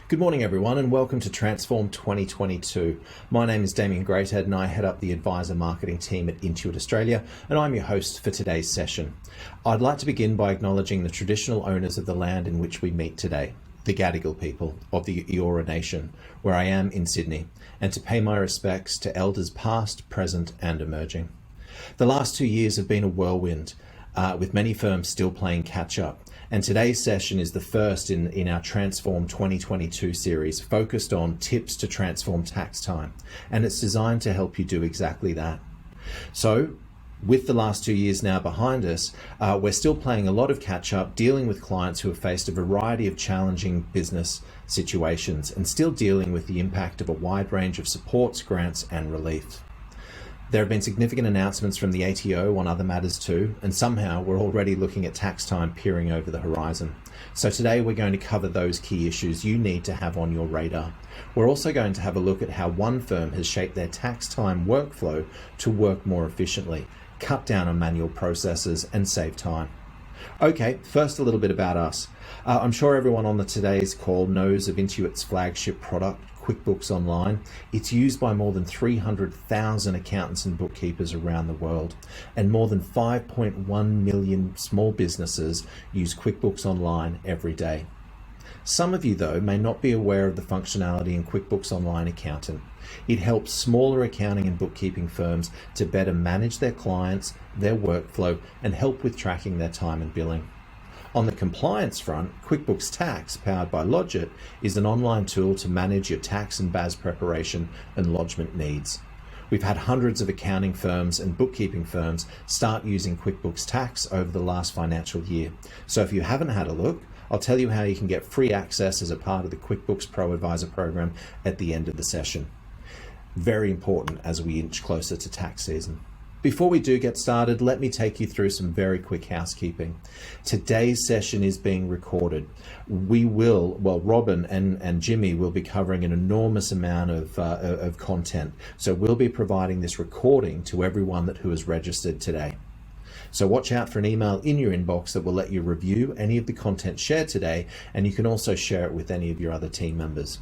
Good morning everyone and welcome to Transform 2022. My name is Damien Greathead and I head up the advisor marketing team at Intuit Australia and I'm your host for today's session. I'd like to begin by acknowledging the traditional owners of the land in which we meet today, the Gadigal people of the Eora Nation, where I am in Sydney, and to pay my respects to elders past, present and emerging. The last 2 years have been a whirlwind, with many firms still playing catch up. And today's session is the first in our Transform 2022 series focused on tips to transform tax time. And it's designed to help you do exactly that. So with the last 2 years now behind us, we're still playing a lot of catch up, dealing with clients who have faced a variety of challenging business situations and still dealing with the impact of a wide range of supports, grants and relief. There have been significant announcements from the ATO on other matters too, and somehow we're already looking at tax time peering over the horizon. So today we're going to cover those key issues you need to have on your radar. We're also going to have a look at how one firm has shaped their tax time workflow to work more efficiently, cut down on manual processes and save time. Okay, first a little bit about us. I'm sure everyone on today's call knows of Intuit's flagship product, QuickBooks Online. It's used by more than 300,000 accountants and bookkeepers around the world, and more than 5.1 million small businesses use QuickBooks Online every day. Some of you, though, may not be aware of the functionality in QuickBooks Online Accountant. It helps smaller accounting and bookkeeping firms to better manage their clients, their workflow, and help with tracking their time and billing. On the compliance front, QuickBooks Tax, powered by LodgeiT, is an online tool to manage your tax and BAS preparation and lodgement needs. We've had hundreds of accounting firms and bookkeeping firms start using QuickBooks Tax over the last financial year. So if you haven't had a look, I'll tell you how you can get free access as a part of the QuickBooks Pro Advisor program at the end of the session. Very important as we inch closer to tax season. Before we do get started, let me take you through some very quick housekeeping. Today's session is being recorded. Robyn and Jimmy will be covering an enormous amount of content. So we'll be providing this recording to everyone who has registered today. So watch out for an email in your inbox that will let you review any of the content shared today, and you can also share it with any of your other team members.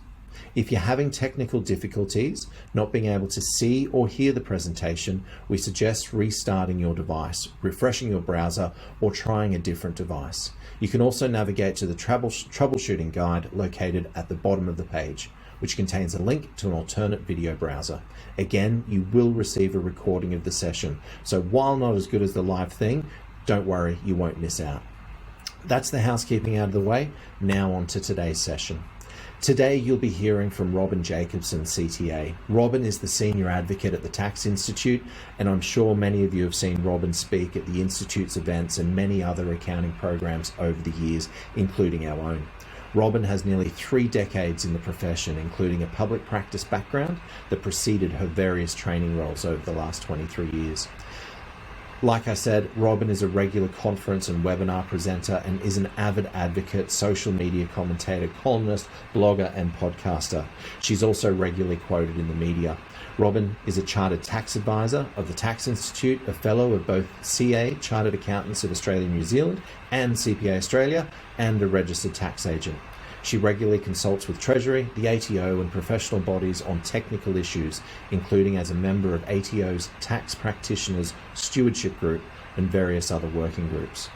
If you're having technical difficulties, not being able to see or hear the presentation, we suggest restarting your device, refreshing your browser, or trying a different device. You can also navigate to the troubleshooting guide located at the bottom of the page, which contains a link to an alternate video browser. Again, you will receive a recording of the session, so while not as good as the live thing, don't worry, you won't miss out. That's the housekeeping out of the way. Now on to today's session. Today you'll be hearing from Robyn Jacobson, CTA. Robyn is the Senior Advocate at the Tax Institute, and I'm sure many of you have seen Robyn speak at the Institute's events and many other accounting programs over the years, including our own. Robyn has nearly 3 decades in the profession, including a public practice background that preceded her various training roles over the last 23 years. Like I said, Robyn is a regular conference and webinar presenter and is an avid advocate, social media commentator, columnist, blogger and podcaster. She's also regularly quoted in the media. Robyn is a Chartered Tax Advisor of the Tax Institute, a Fellow of both CA, Chartered Accountants of Australia and New Zealand, and CPA Australia, and a Registered Tax Agent. She regularly consults with Treasury, the ATO and professional bodies on technical issues, including as a member of ATO's Tax Practitioners Stewardship Group and various other working groups.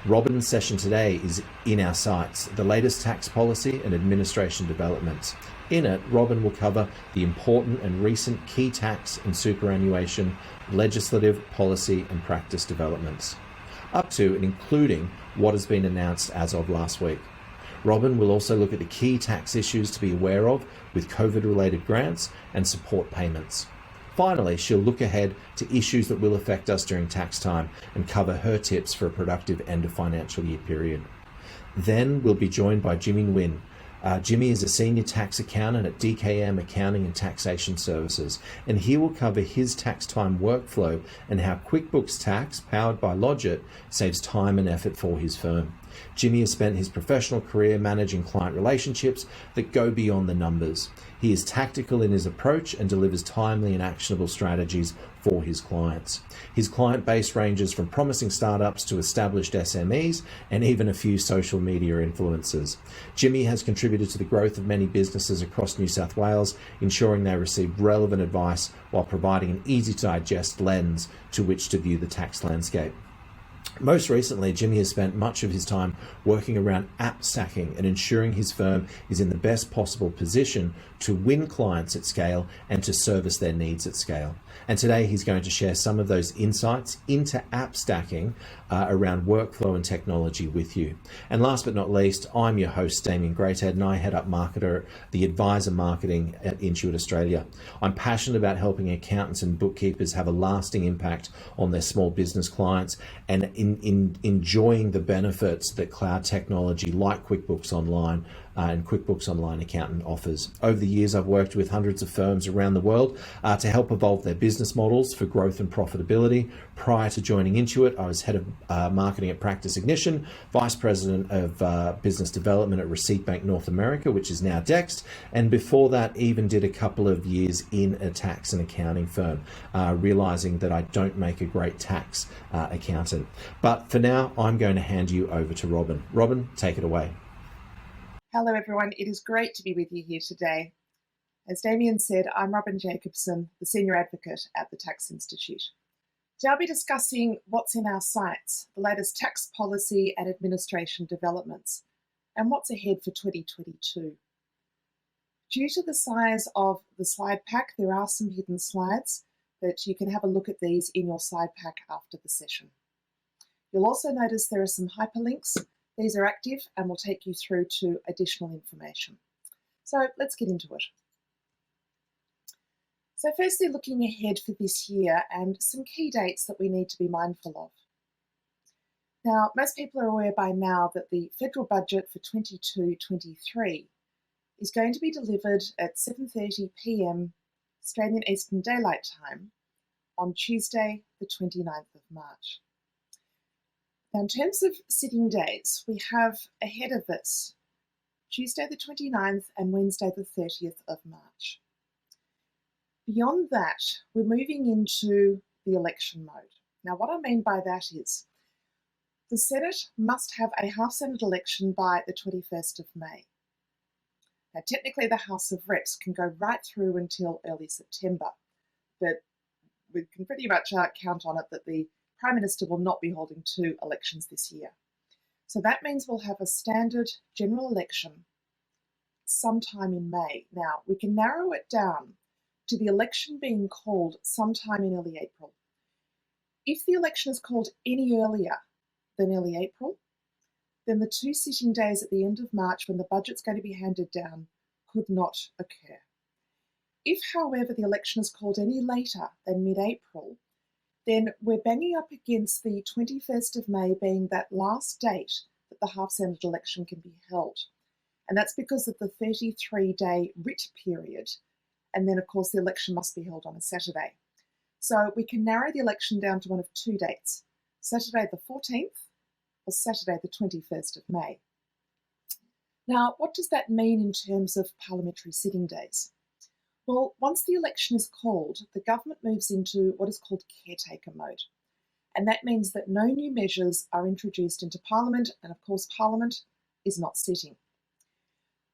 Robyn's session today is In Our Sights, the latest tax policy and administration developments. In it, Robyn will cover the important and recent key tax and superannuation, legislative, policy and practice developments, up to and including what has been announced as of last week. Robyn will also look at the key tax issues to be aware of with COVID-related grants and support payments. Finally, she'll look ahead to issues that will affect us during tax time and cover her tips for a productive end of financial year period. Then we'll be joined by Jimmy Nguyen. Jimmy is a senior tax accountant at DKM Accounting and Taxation Services, and he will cover his tax time workflow and how QuickBooks Tax, powered by LodgeiT, saves time and effort for his firm. Jimmy has spent his professional career managing client relationships that go beyond the numbers. He is tactical in his approach and delivers timely and actionable strategies for his clients. His client base ranges from promising startups to established SMEs and even a few social media influencers. Jimmy has contributed to the growth of many businesses across New South Wales, ensuring they receive relevant advice while providing an easy-to-digest lens to which to view the tax landscape. Most recently, Jimmy has spent much of his time working around app stacking and ensuring his firm is in the best possible position to win clients at scale and to service their needs at scale. And today he's going to share some of those insights into app stacking around workflow and technology with you. And last but not least, I'm your host, Damien Greathead, and I head up the advisor marketing at Intuit Australia. I'm passionate about helping accountants and bookkeepers have a lasting impact on their small business clients and in enjoying the benefits that cloud technology like QuickBooks Online and QuickBooks Online Accountant offers. Over the years, I've worked with hundreds of firms around the world to help evolve their business models for growth and profitability. Prior to joining Intuit, I was head of marketing at Practice Ignition, vice president of business development at Receipt Bank North America, which is now Dext, and before that, even did a couple of years in a tax and accounting firm, realizing that I don't make a great tax accountant. But for now, I'm going to hand you over to Robyn. Robyn, take it away. Hello everyone, it is great to be with you here today. As Damien said, I'm Robyn Jacobson, the Senior Advocate at the Tax Institute. Today I'll be discussing what's in our sights, the latest tax policy and administration developments, and what's ahead for 2022. Due to the size of the slide pack, there are some hidden slides, but you can have a look at these in your slide pack after the session. You'll also notice there are some hyperlinks. These are active and will take you through to additional information. So let's get into it. So firstly, looking ahead for this year and some key dates that we need to be mindful of. Now, most people are aware by now that the federal budget for 22-23 is going to be delivered at 7:30 p.m. Australian Eastern Daylight Time on Tuesday, the 29th of March. Now, in terms of sitting days, we have ahead of us Tuesday the 29th and Wednesday the 30th of March. Beyond that, we're moving into the election mode. Now, what I mean by that is the Senate must have a half-Senate election by the 21st of May. Now, technically, the House of Reps can go right through until early September, but we can pretty much count on it that the Prime Minister will not be holding two elections this year. So that means we'll have a standard general election sometime in May. Now, we can narrow it down to the election being called sometime in early April. If the election is called any earlier than early April, then the two sitting days at the end of March when the budget's going to be handed down could not occur. If, however, the election is called any later than mid-April, then we're banging up against the 21st of May being that last date that the half-Senate election can be held. And that's because of the 33-day writ period. And then, of course, the election must be held on a Saturday. So we can narrow the election down to one of two dates, Saturday the 14th or Saturday the 21st of May. Now, what does that mean in terms of parliamentary sitting days? Well, once the election is called, the government moves into what is called caretaker mode. And that means that no new measures are introduced into Parliament, and of course Parliament is not sitting.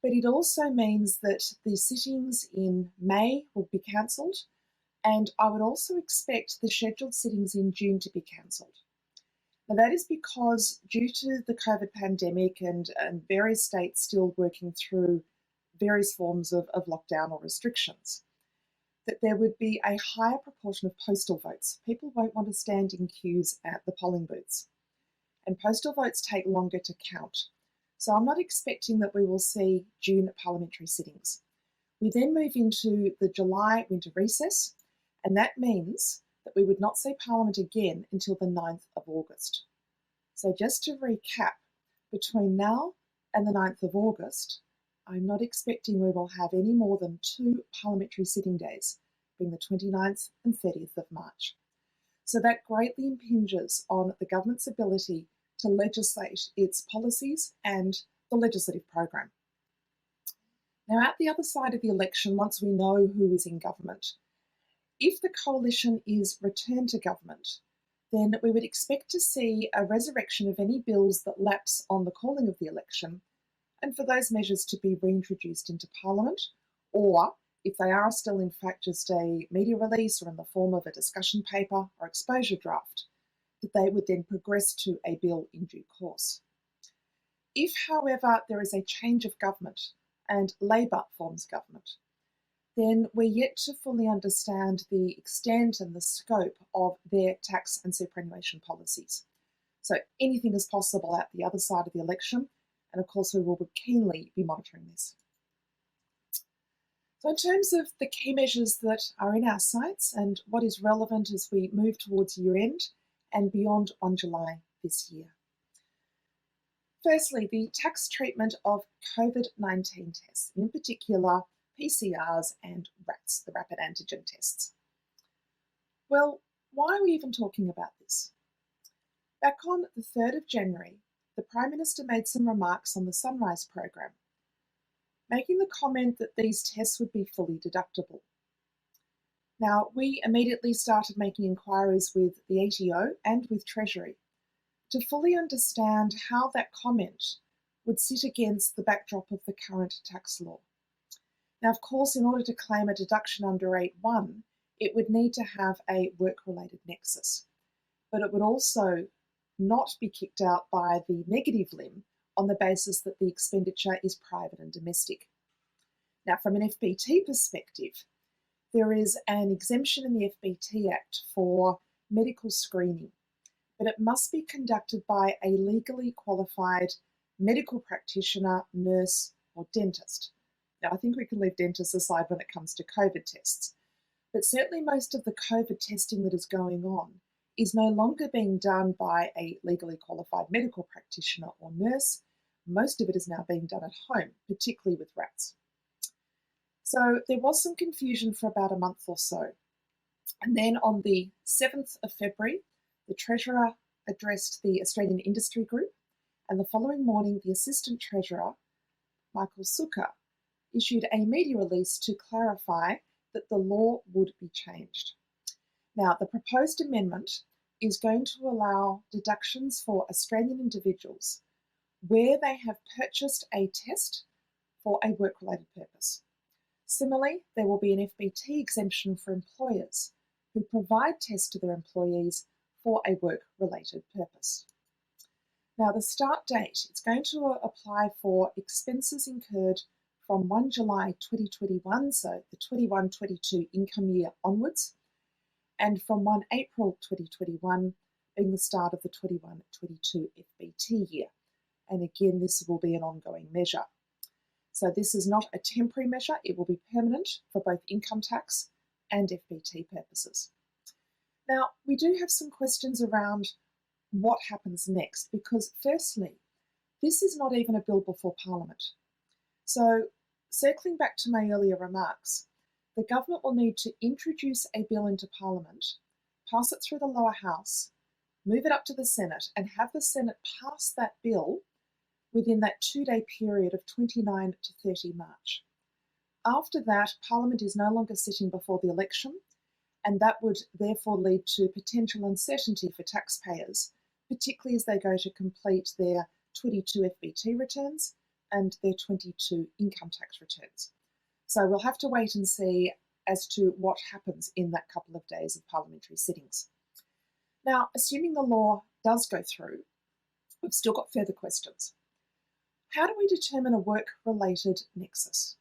But it also means that the sittings in May will be cancelled, and I would also expect the scheduled sittings in June to be cancelled. Now that is because due to the COVID pandemic and various states still working through various forms of lockdown or restrictions, that there would be a higher proportion of postal votes. People won't want to stand in queues at the polling booths. And postal votes take longer to count. So I'm not expecting that we will see June parliamentary sittings. We then move into the July winter recess, and that means that we would not see Parliament again until the 9th of August. So just to recap, between now and the 9th of August, I'm not expecting we will have any more than two parliamentary sitting days, being the 29th and 30th of March. So that greatly impinges on the government's ability to legislate its policies and the legislative program. Now, at the other side of the election, once we know who is in government, If the coalition is returned to government, then we would expect to see a resurrection of any bills that lapse on the calling of the election, and for those measures to be reintroduced into Parliament, or if they are still in fact just a media release or in the form of a discussion paper or exposure draft, that they would then progress to a bill in due course. If, however, there is a change of government and Labor forms government, then we're yet to fully understand the extent and the scope of their tax and superannuation policies. So anything is possible at the other side of the election, and of course we will keenly be monitoring this. So in terms of the key measures that are in our sights and what is relevant as we move towards year end and beyond on July this year. Firstly, the tax treatment of COVID-19 tests, in particular PCRs and RATs, the rapid antigen tests. Well, why are we even talking about this? Back on the 3rd of January, the Prime Minister made some remarks on the Sunrise program, making the comment that these tests would be fully deductible. Now, we immediately started making inquiries with the ATO and with Treasury to fully understand how that comment would sit against the backdrop of the current tax law. Now, of course, in order to claim a deduction under 8.1, it would need to have a work-related nexus, but it would also not be kicked out by the negative limb on the basis that the expenditure is private and domestic. Now, from an FBT perspective, there is an exemption in the FBT Act for medical screening, but it must be conducted by a legally qualified medical practitioner, nurse, or dentist. Now, I think we can leave dentists aside when it comes to COVID tests, but certainly most of the COVID testing that is going on is no longer being done by a legally qualified medical practitioner or nurse. Most of it is now being done at home, particularly with RATs. So there was some confusion for about a month or so. And then on the 7th of February, the Treasurer addressed the Australian Industry Group, and the following morning, the Assistant Treasurer, Michael Sukkar, issued a media release to clarify that the law would be changed. Now, the proposed amendment is going to allow deductions for Australian individuals where they have purchased a test for a work-related purpose. Similarly, there will be an FBT exemption for employers who provide tests to their employees for a work-related purpose. Now, the start date, it's going to apply for expenses incurred from 1 July 2021, so the 21-22 income year onwards, and from 1 April 2021 being the start of the 21-22 FBT year. And again, this will be an ongoing measure. So this is not a temporary measure, it will be permanent for both income tax and FBT purposes. Now, we do have some questions around what happens next, because firstly, this is not even a bill before Parliament. So circling back to my earlier remarks, the government will need to introduce a bill into Parliament, pass it through the lower house, move it up to the Senate, and have the Senate pass that bill within that 2-day period of 29 to 30 March. After that, Parliament is no longer sitting before the election, and that would therefore lead to potential uncertainty for taxpayers, particularly as they go to complete their 22 FBT returns and their 22 income tax returns. So we'll have to wait and see as to what happens in that couple of days of parliamentary sittings. Now, assuming the law does go through, we've still got further questions. How do we determine a work-related nexus?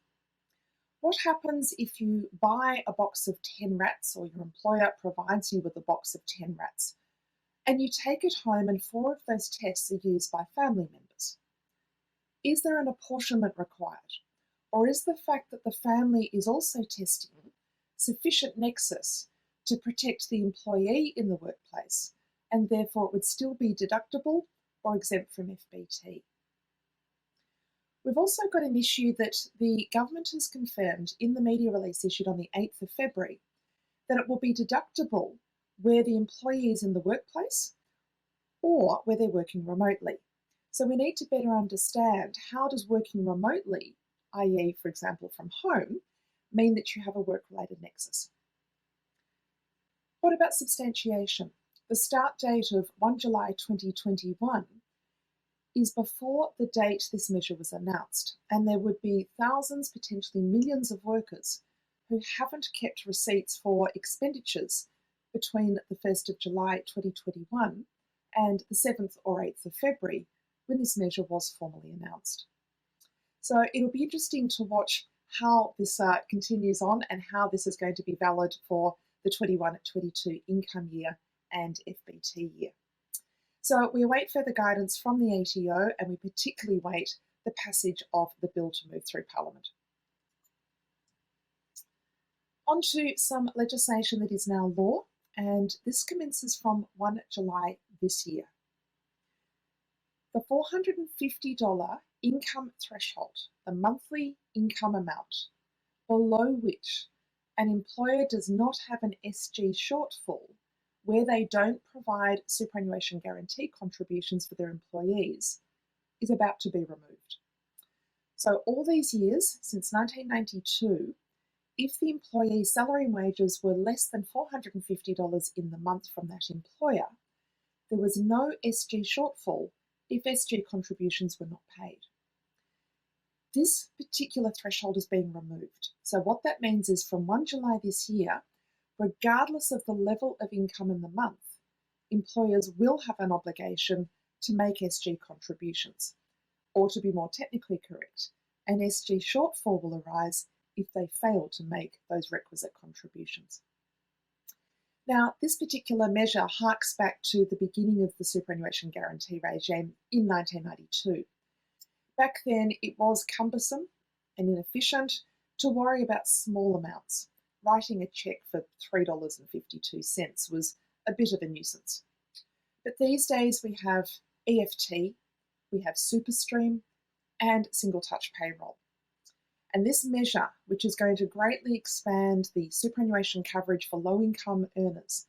What happens if you buy a box of 10 rats, or your employer provides you with a box of 10 rats, and you take it home and 4 of those tests are used by family members? Is there an apportionment required? Or is the fact that the family is also testing sufficient nexus to protect the employee in the workplace, and therefore it would still be deductible or exempt from FBT? We've also got an issue that the government has confirmed in the media release issued on the 8th of February that it will be deductible where the employee is in the workplace or where they're working remotely. So we need to better understand, how does working remotely, i.e., for example, from home, mean that you have a work-related nexus? What about substantiation? The start date of 1 July 2021 is before the date this measure was announced, and there would be thousands, potentially millions of workers who haven't kept receipts for expenditures between the 1st of July 2021 and the 7th or 8th of February when this measure was formally announced. So it'll be interesting to watch how this continues on and how this is going to be valid for the 21-22 income year and FBT year. So we await further guidance from the ATO, and we particularly wait the passage of the bill to move through Parliament. On to some legislation that is now law, and this commences from 1 July this year. The $450 income threshold, the monthly income amount, below which an employer does not have an SG shortfall where they don't provide superannuation guarantee contributions for their employees, is about to be removed. So all these years, since 1992, if the employee's salary and wages were less than $450 in the month from that employer, there was no SG shortfall if SG contributions were not paid. This particular threshold is being removed. So what that means is from 1 July this year, regardless of the level of income in the month, employers will have an obligation to make SG contributions. Or to be more technically correct, an SG shortfall will arise if they fail to make those requisite contributions. Now, this particular measure harks back to the beginning of the superannuation guarantee regime in 1992. Back then, it was cumbersome and inefficient to worry about small amounts. Writing a cheque for $3.52 was a bit of a nuisance. But these days we have EFT, we have SuperStream, and single touch payroll. And this measure, which is going to greatly expand the superannuation coverage for low-income earners,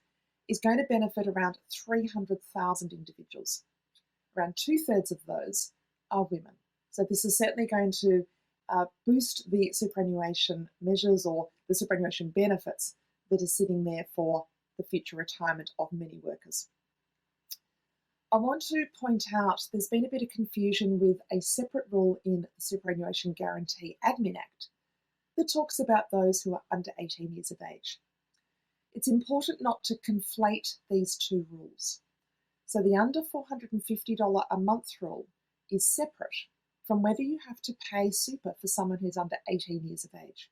is going to benefit around 300,000 individuals. Around 2/3 of those are women. So this is certainly going to boost the superannuation measures or the superannuation benefits that are sitting there for the future retirement of many workers. I want to point out there's been a bit of confusion with a separate rule in the Superannuation Guarantee Admin Act that talks about those who are under 18 years of age. It's important not to conflate these two rules. So the under $450 a month rule is separate from whether you have to pay super for someone who's under 18 years of age.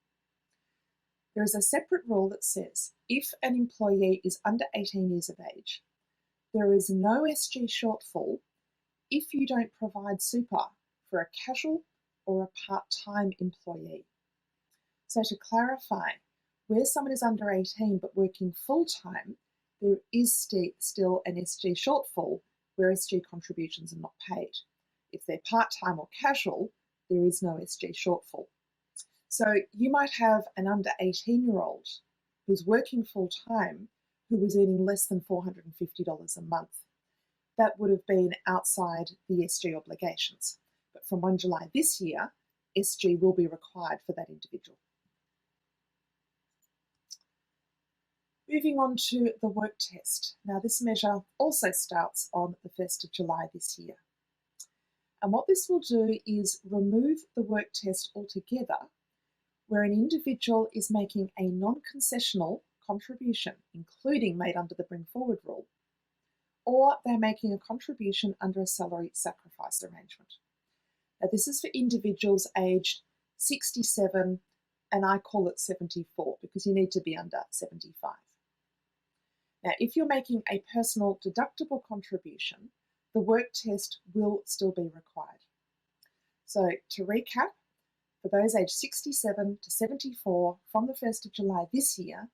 There is a separate rule that says if an employee is under 18 years of age, there is no SG shortfall if you don't provide super for a casual or a part-time employee. So to clarify, where someone is under 18 but working full-time, there is still an SG shortfall where SG contributions are not paid. If they're part-time or casual, there is no SG shortfall. So you might have an under 18-year-old who's working full-time who was earning less than $450 a month. That would have been outside the SG obligations. But from 1 July this year, SG will be required for that individual. Moving on to the work test. Now this measure also starts on the 1st of July this year. And what this will do is remove the work test altogether, where an individual is making a non-concessional contribution, including made under the bring forward rule, or they're making a contribution under a salary sacrifice arrangement. Now this is for individuals aged 67, and I call it 74 because you need to be under 75. Now if you're making a personal deductible contribution, the work test will still be required. So to recap, for those aged 67 to 74 from the 1st of July this year,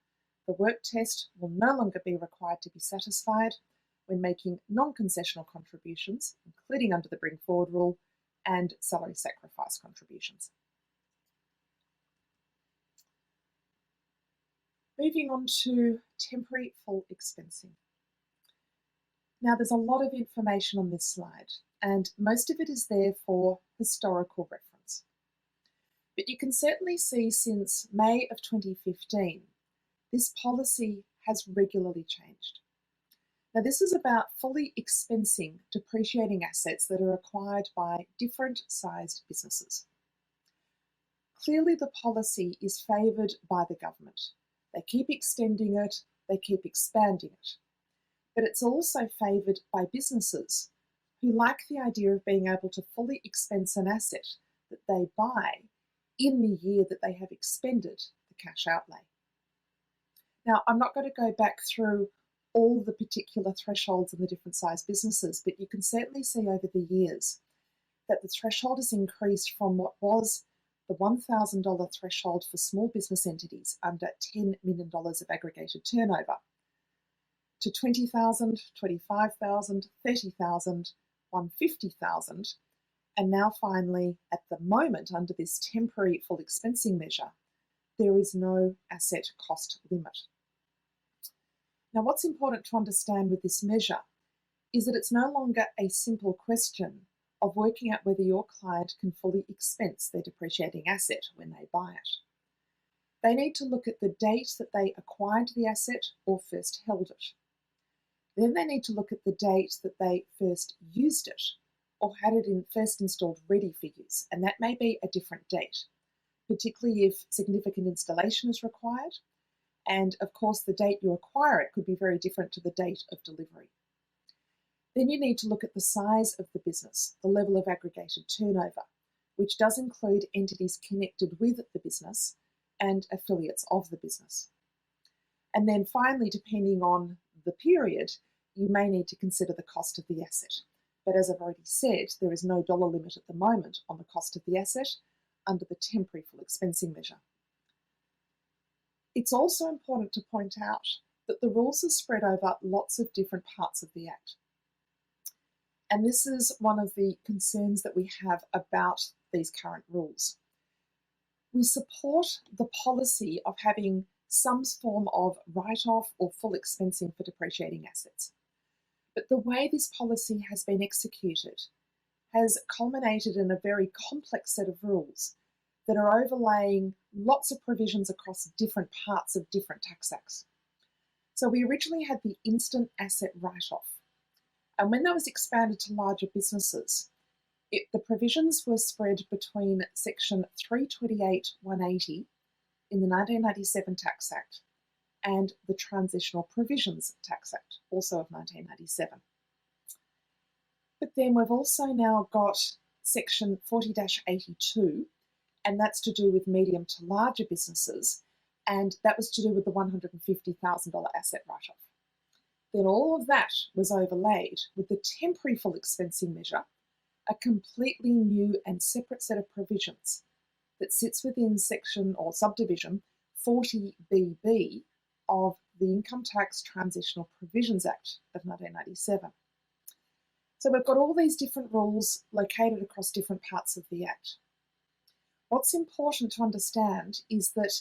the work test will no longer be required to be satisfied when making non-concessional contributions, including under the bring forward rule and salary sacrifice contributions. Moving on to temporary full expensing. Now there's a lot of information on this slide and most of it is there for historical reference. But you can certainly see since May of 2015, this policy has regularly changed. Now, this is about fully expensing depreciating assets that are acquired by different sized businesses. Clearly, the policy is favoured by the government. They keep extending it, they keep expanding it. But it's also favoured by businesses who like the idea of being able to fully expense an asset that they buy in the year that they have expended the cash outlay. Now, I'm not going to go back through all the particular thresholds in the different size businesses, but you can certainly see over the years that the threshold has increased from what was the $1,000 threshold for small business entities under $10 million of aggregated turnover to $20,000, $25,000, $30,000, $150,000, and now finally, at the moment, under this temporary full expensing measure, there is no asset cost limit. Now, what's important to understand with this measure is that it's no longer a simple question of working out whether your client can fully expense their depreciating asset when they buy it. They need to look at the date that they acquired the asset or first held it. Then they need to look at the date that they first used it or had it first installed ready for use, and that may be a different date, particularly if significant installation is required, and of course the date you acquire it could be very different to the date of delivery. Then you need to look at the size of the business, the level of aggregated turnover, which does include entities connected with the business and affiliates of the business. And then finally, depending on the period, you may need to consider the cost of the asset. But as I've already said, there is no dollar limit at the moment on the cost of the asset under the temporary full expensing measure. It's also important to point out that the rules are spread over lots of different parts of the Act. And this is one of the concerns that we have about these current rules. We support the policy of having some form of write-off or full expensing for depreciating assets. But the way this policy has been executed has culminated in a very complex set of rules that are overlaying lots of provisions across different parts of different tax acts. So we originally had the instant asset write-off. And when that was expanded to larger businesses, the provisions were spread between Section 328(180) in the 1997 Tax Act and the Transitional Provisions Tax Act, also of 1997. But then we've also now got Section 40-82, and that's to do with medium to larger businesses, and that was to do with the $150,000 asset write-off. Then all of that was overlaid with the temporary full expensing measure, a completely new and separate set of provisions that sits within section or subdivision 40BB of the Income Tax Transitional Provisions Act of 1997. So we've got all these different rules located across different parts of the Act. What's important to understand is that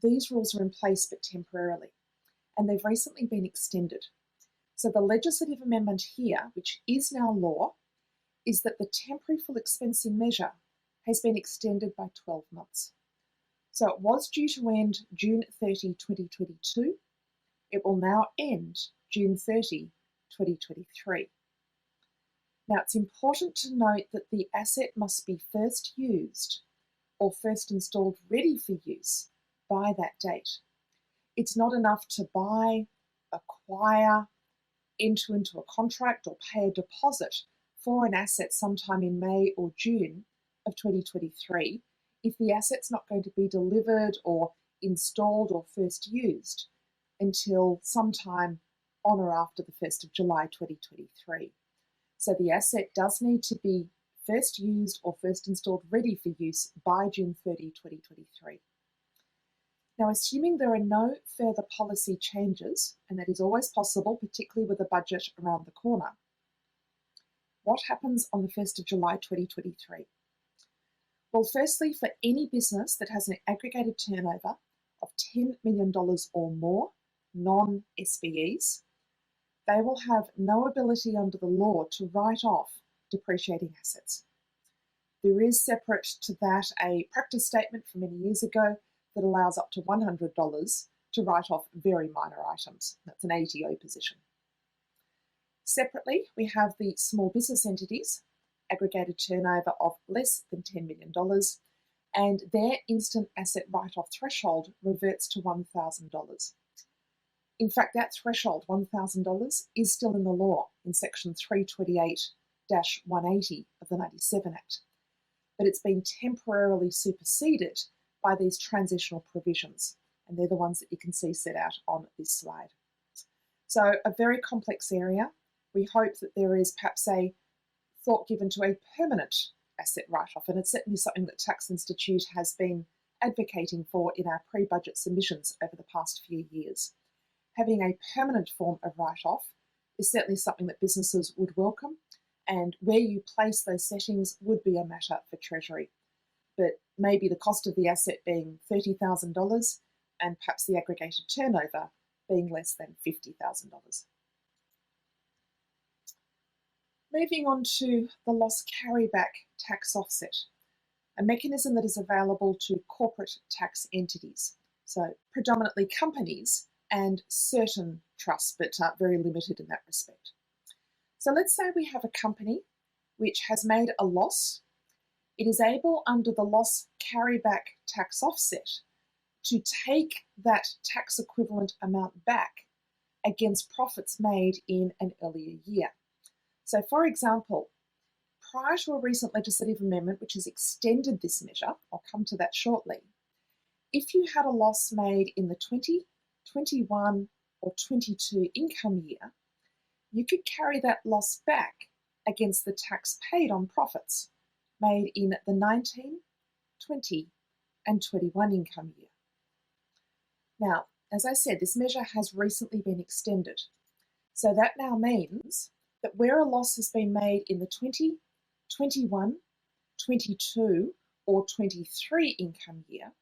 these rules are in place but temporarily, and they've recently been extended. So the legislative amendment here, which is now law, is that the temporary full expensing measure has been extended by 12 months. So it was due to end June 30, 2022. It will now end June 30, 2023. Now, it's important to note that the asset must be first used or first installed ready for use by that date. It's not enough to buy, acquire, enter into a contract or pay a deposit for an asset sometime in May or June of 2023 if the asset's not going to be delivered or installed or first used until sometime on or after the 1st of July 2023. So the asset does need to be first used or first installed ready for use by June 30, 2023. Now, assuming there are no further policy changes, and that is always possible, particularly with a budget around the corner, what happens on the 1st of July 2023? Well, firstly, for any business that has an aggregated turnover of $10 million or more, non-SBEs, they will have no ability under the law to write off depreciating assets. There is separate to that a practice statement from many years ago that allows up to $100 to write off very minor items. That's an ATO position. Separately, we have the small business entities, aggregated turnover of less than $10 million, and their instant asset write-off threshold reverts to $1,000. In fact, that threshold, $1,000, is still in the law in Section 328-180 of the 97 Act, but it's been temporarily superseded by these transitional provisions, and they're the ones that you can see set out on this slide. So a very complex area. We hope that there is perhaps a thought given to a permanent asset write-off, and it's certainly something that Tax Institute has been advocating for in our pre-budget submissions over the past few years. Having a permanent form of write-off is certainly something that businesses would welcome, and where you place those settings would be a matter for Treasury. But maybe the cost of the asset being $30,000 and perhaps the aggregated turnover being less than $50,000. Moving on to the loss carryback tax offset, a mechanism that is available to corporate tax entities, so predominantly companies and certain trusts, but very limited in that respect. So let's say we have a company which has made a loss. It is able, under the loss carryback tax offset, to take that tax equivalent amount back against profits made in an earlier year. So for example, prior to a recent legislative amendment which has extended this measure, I'll come to that shortly, if you had a loss made in the 20, 21 or 22 income year, you could carry that loss back against the tax paid on profits made in the 19, 20 and 21 income year. Now, as I said, this measure has recently been extended. So that now means that where a loss has been made in the 20, 21, 22 or 23 income year,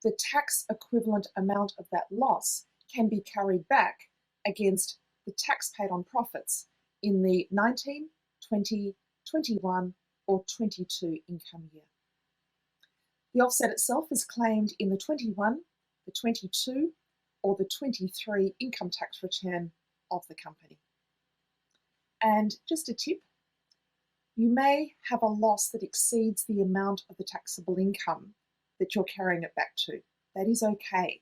the tax equivalent amount of that loss can be carried back against the tax paid on profits in the 19, 20, 21 or 22 income year. The offset itself is claimed in the 21, the 22 or the 23 income tax return of the company. And just a tip, you may have a loss that exceeds the amount of the taxable income that you're carrying it back to. That is okay.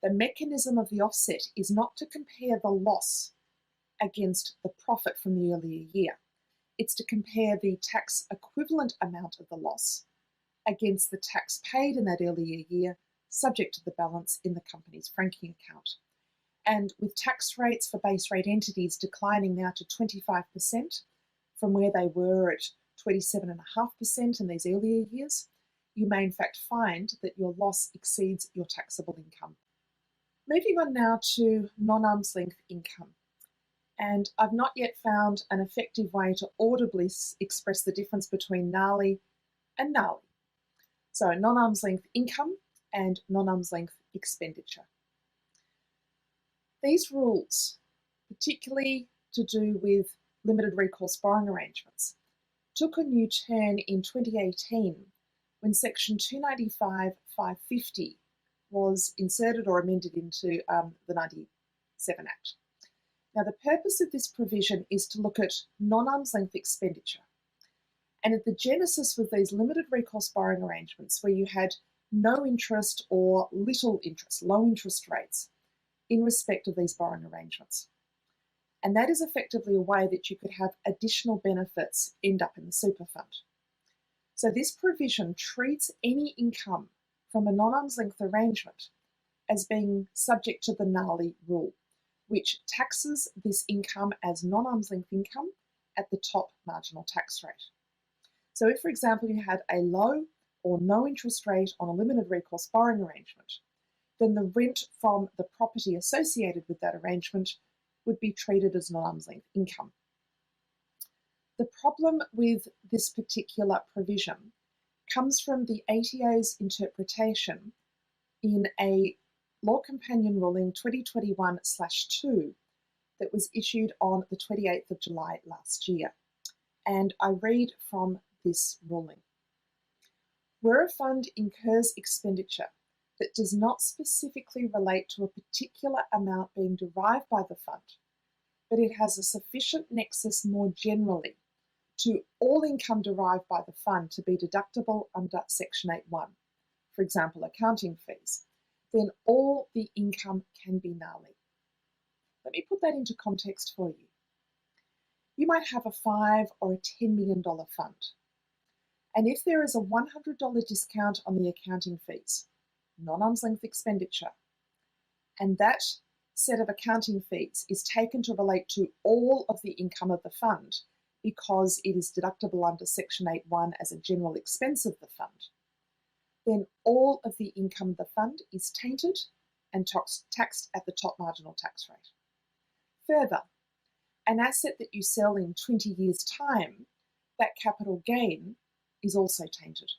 The mechanism of the offset is not to compare the loss against the profit from the earlier year. It's to compare the tax equivalent amount of the loss against the tax paid in that earlier year, subject to the balance in the company's franking account. And with tax rates for base rate entities declining now to 25% from where they were at 27.5% in these earlier years, you may in fact find that your loss exceeds your taxable income. Moving on now to non-arm's length income. And I've not yet found an effective way to audibly express the difference between NALI and NALI. So non-arm's length income and non-arm's length expenditure. These rules, particularly to do with limited recourse borrowing arrangements, took a new turn in 2018 when Section 295(550) was inserted or amended into the 97 Act. Now, the purpose of this provision is to look at non-arm's length expenditure. And at the genesis with these limited recourse borrowing arrangements where you had no interest or little interest, low interest rates, in respect of these borrowing arrangements. And that is effectively a way that you could have additional benefits end up in the super fund. So this provision treats any income from a non-arm's length arrangement as being subject to the NALI rule, which taxes this income as non-arm's length income at the top marginal tax rate. So if, for example, you had a low or no interest rate on a limited recourse borrowing arrangement, then the rent from the property associated with that arrangement would be treated as non-arm's length income. The problem with this particular provision comes from the ATO's interpretation in a Law Companion Ruling 2021/2 that was issued on the 28th of July last year. And I read from this ruling. Where a fund incurs expenditure that does not specifically relate to a particular amount being derived by the fund, but it has a sufficient nexus more generally to all income derived by the fund to be deductible under Section 8.1, for example, accounting fees, then all the income can be NALI. Let me put that into context for you. You might have a $5 or a $10 million fund, and if there is a $100 discount on the accounting fees, non-arm's length expenditure, and that set of accounting fees is taken to relate to all of the income of the fund because it is deductible under Section 8.1 as a general expense of the fund, then all of the income of the fund is tainted and taxed at the top marginal tax rate. Further, an asset that you sell in 20 years' time, that capital gain is also tainted.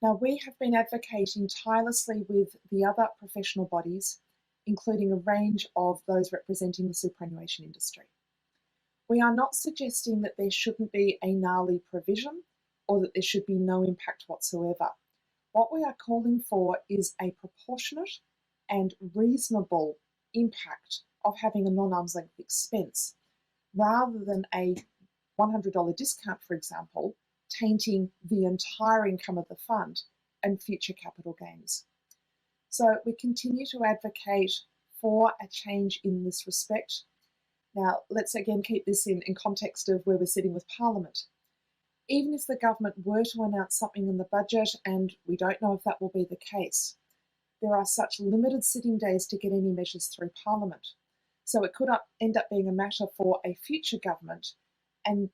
Now, we have been advocating tirelessly with the other professional bodies, including a range of those representing the superannuation industry. We are not suggesting that there shouldn't be a NALI provision or that there should be no impact whatsoever. What we are calling for is a proportionate and reasonable impact of having a non-arm's length expense, rather than a $100 discount, for example, tainting the entire income of the fund and future capital gains. So we continue to advocate for a change in this respect. Now, let's again keep this in context of where we're sitting with Parliament. Even if the government were to announce something in the budget, and we don't know if that will be the case, there are such limited sitting days to get any measures through Parliament. So it could end up being a matter for a future government, and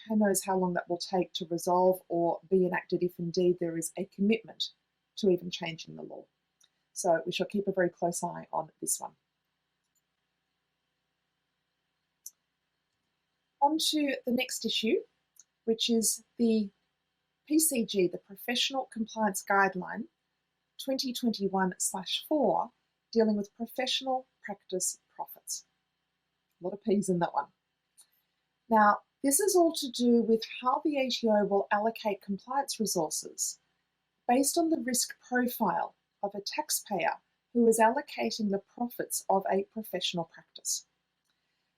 who knows how long that will take to resolve or be enacted if indeed there is a commitment to even changing the law. So we shall keep a very close eye on this one. On to the next issue, which is the PCG, the Professional Compliance Guideline 2021/4, dealing with professional practice profits. A lot of P's in that one. Now, this is all to do with how the ATO will allocate compliance resources based on the risk profile of a taxpayer who is allocating the profits of a professional practice.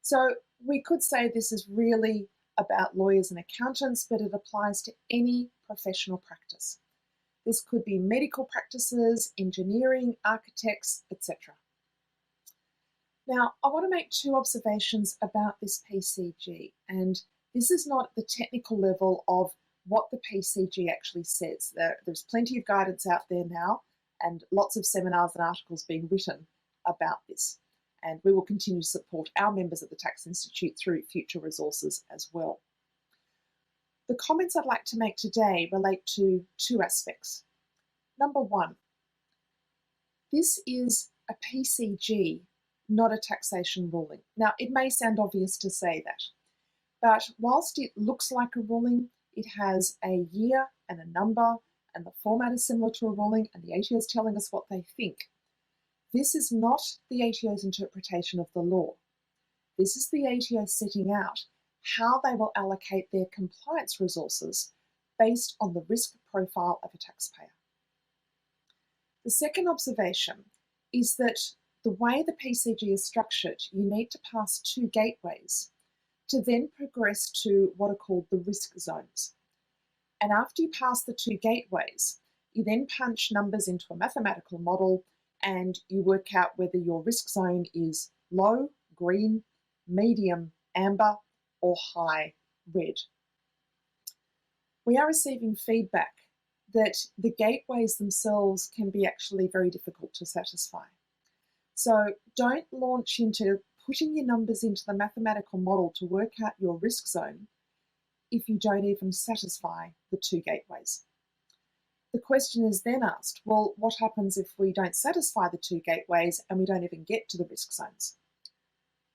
So we could say this is really about lawyers and accountants, but it applies to any professional practice. This could be medical practices, engineering, architects, etc. Now, I want to make two observations about this PCG, and this is not the technical level of what the PCG actually says. There's plenty of guidance out there now, and lots of seminars and articles being written about this. And we will continue to support our members at the Tax Institute through future resources as well. The comments I'd like to make today relate to two aspects. Number one, this is a PCG, not a taxation ruling. Now, it may sound obvious to say that, but whilst it looks like a ruling, it has a year and a number, and the format is similar to a ruling, and the ATO is telling us what they think. This is not the ATO's interpretation of the law. This is the ATO setting out how they will allocate their compliance resources based on the risk profile of a taxpayer. The second observation is that the way the PCG is structured, you need to pass two gateways to then progress to what are called the risk zones. And after you pass the two gateways, you then punch numbers into a mathematical model and you work out whether your risk zone is low, green, medium, amber, or high, red. We are receiving feedback that the gateways themselves can be actually very difficult to satisfy. So don't launch into putting your numbers into the mathematical model to work out your risk zone if you don't even satisfy the two gateways. The question is then asked, well, what happens if we don't satisfy the two gateways and we don't even get to the risk zones?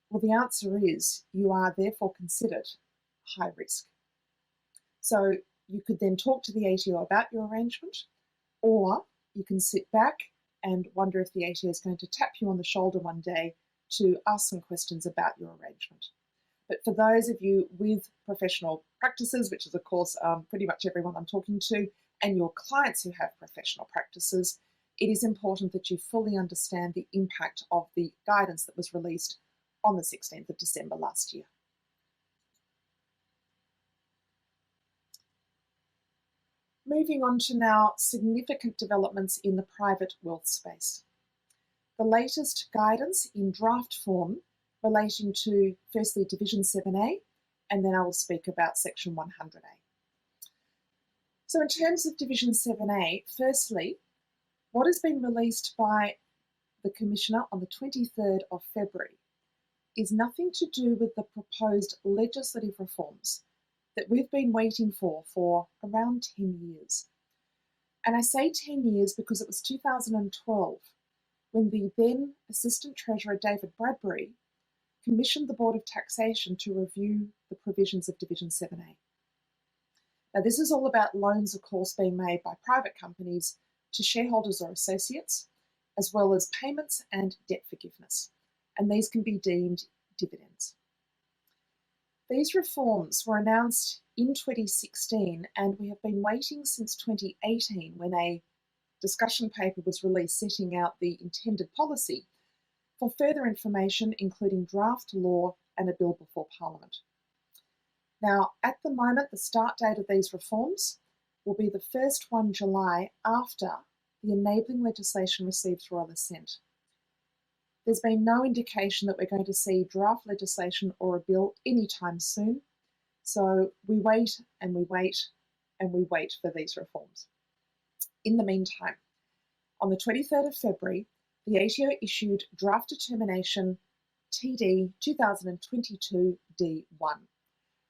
Well, the answer is you are therefore considered high risk. So you could then talk to the ATO about your arrangement, or you can sit back and wonder if the ATO is going to tap you on the shoulder one day to ask some questions about your arrangement. But for those of you with professional practices, which is of course pretty much everyone I'm talking to, and your clients who have professional practices, it is important that you fully understand the impact of the guidance that was released on the 16th of December last year. Moving on to now significant developments in the private wealth space. The latest guidance in draft form relating to firstly Division 7A, and then I will speak about Section 100A. So in terms of Division 7A, firstly, what has been released by the Commissioner on the 23rd of February is nothing to do with the proposed legislative reforms that we've been waiting for around 10 years. And I say 10 years because it was 2012 when the then Assistant Treasurer David Bradbury commissioned the Board of Taxation to review the provisions of Division 7A. Now, this is all about loans, of course, being made by private companies to shareholders or associates, as well as payments and debt forgiveness, and these can be deemed dividends. These reforms were announced in 2016, and we have been waiting since 2018 when a discussion paper was released setting out the intended policy for further information, including draft law and a bill before Parliament. Now, at the moment, the start date of these reforms will be the first 1 July after the enabling legislation received royal assent. There's been no indication that we're going to see draft legislation or a bill anytime soon, so we wait and we wait and we wait for these reforms. In the meantime, on the 23rd of February, the ATO issued Draft Determination TD 2022 D1,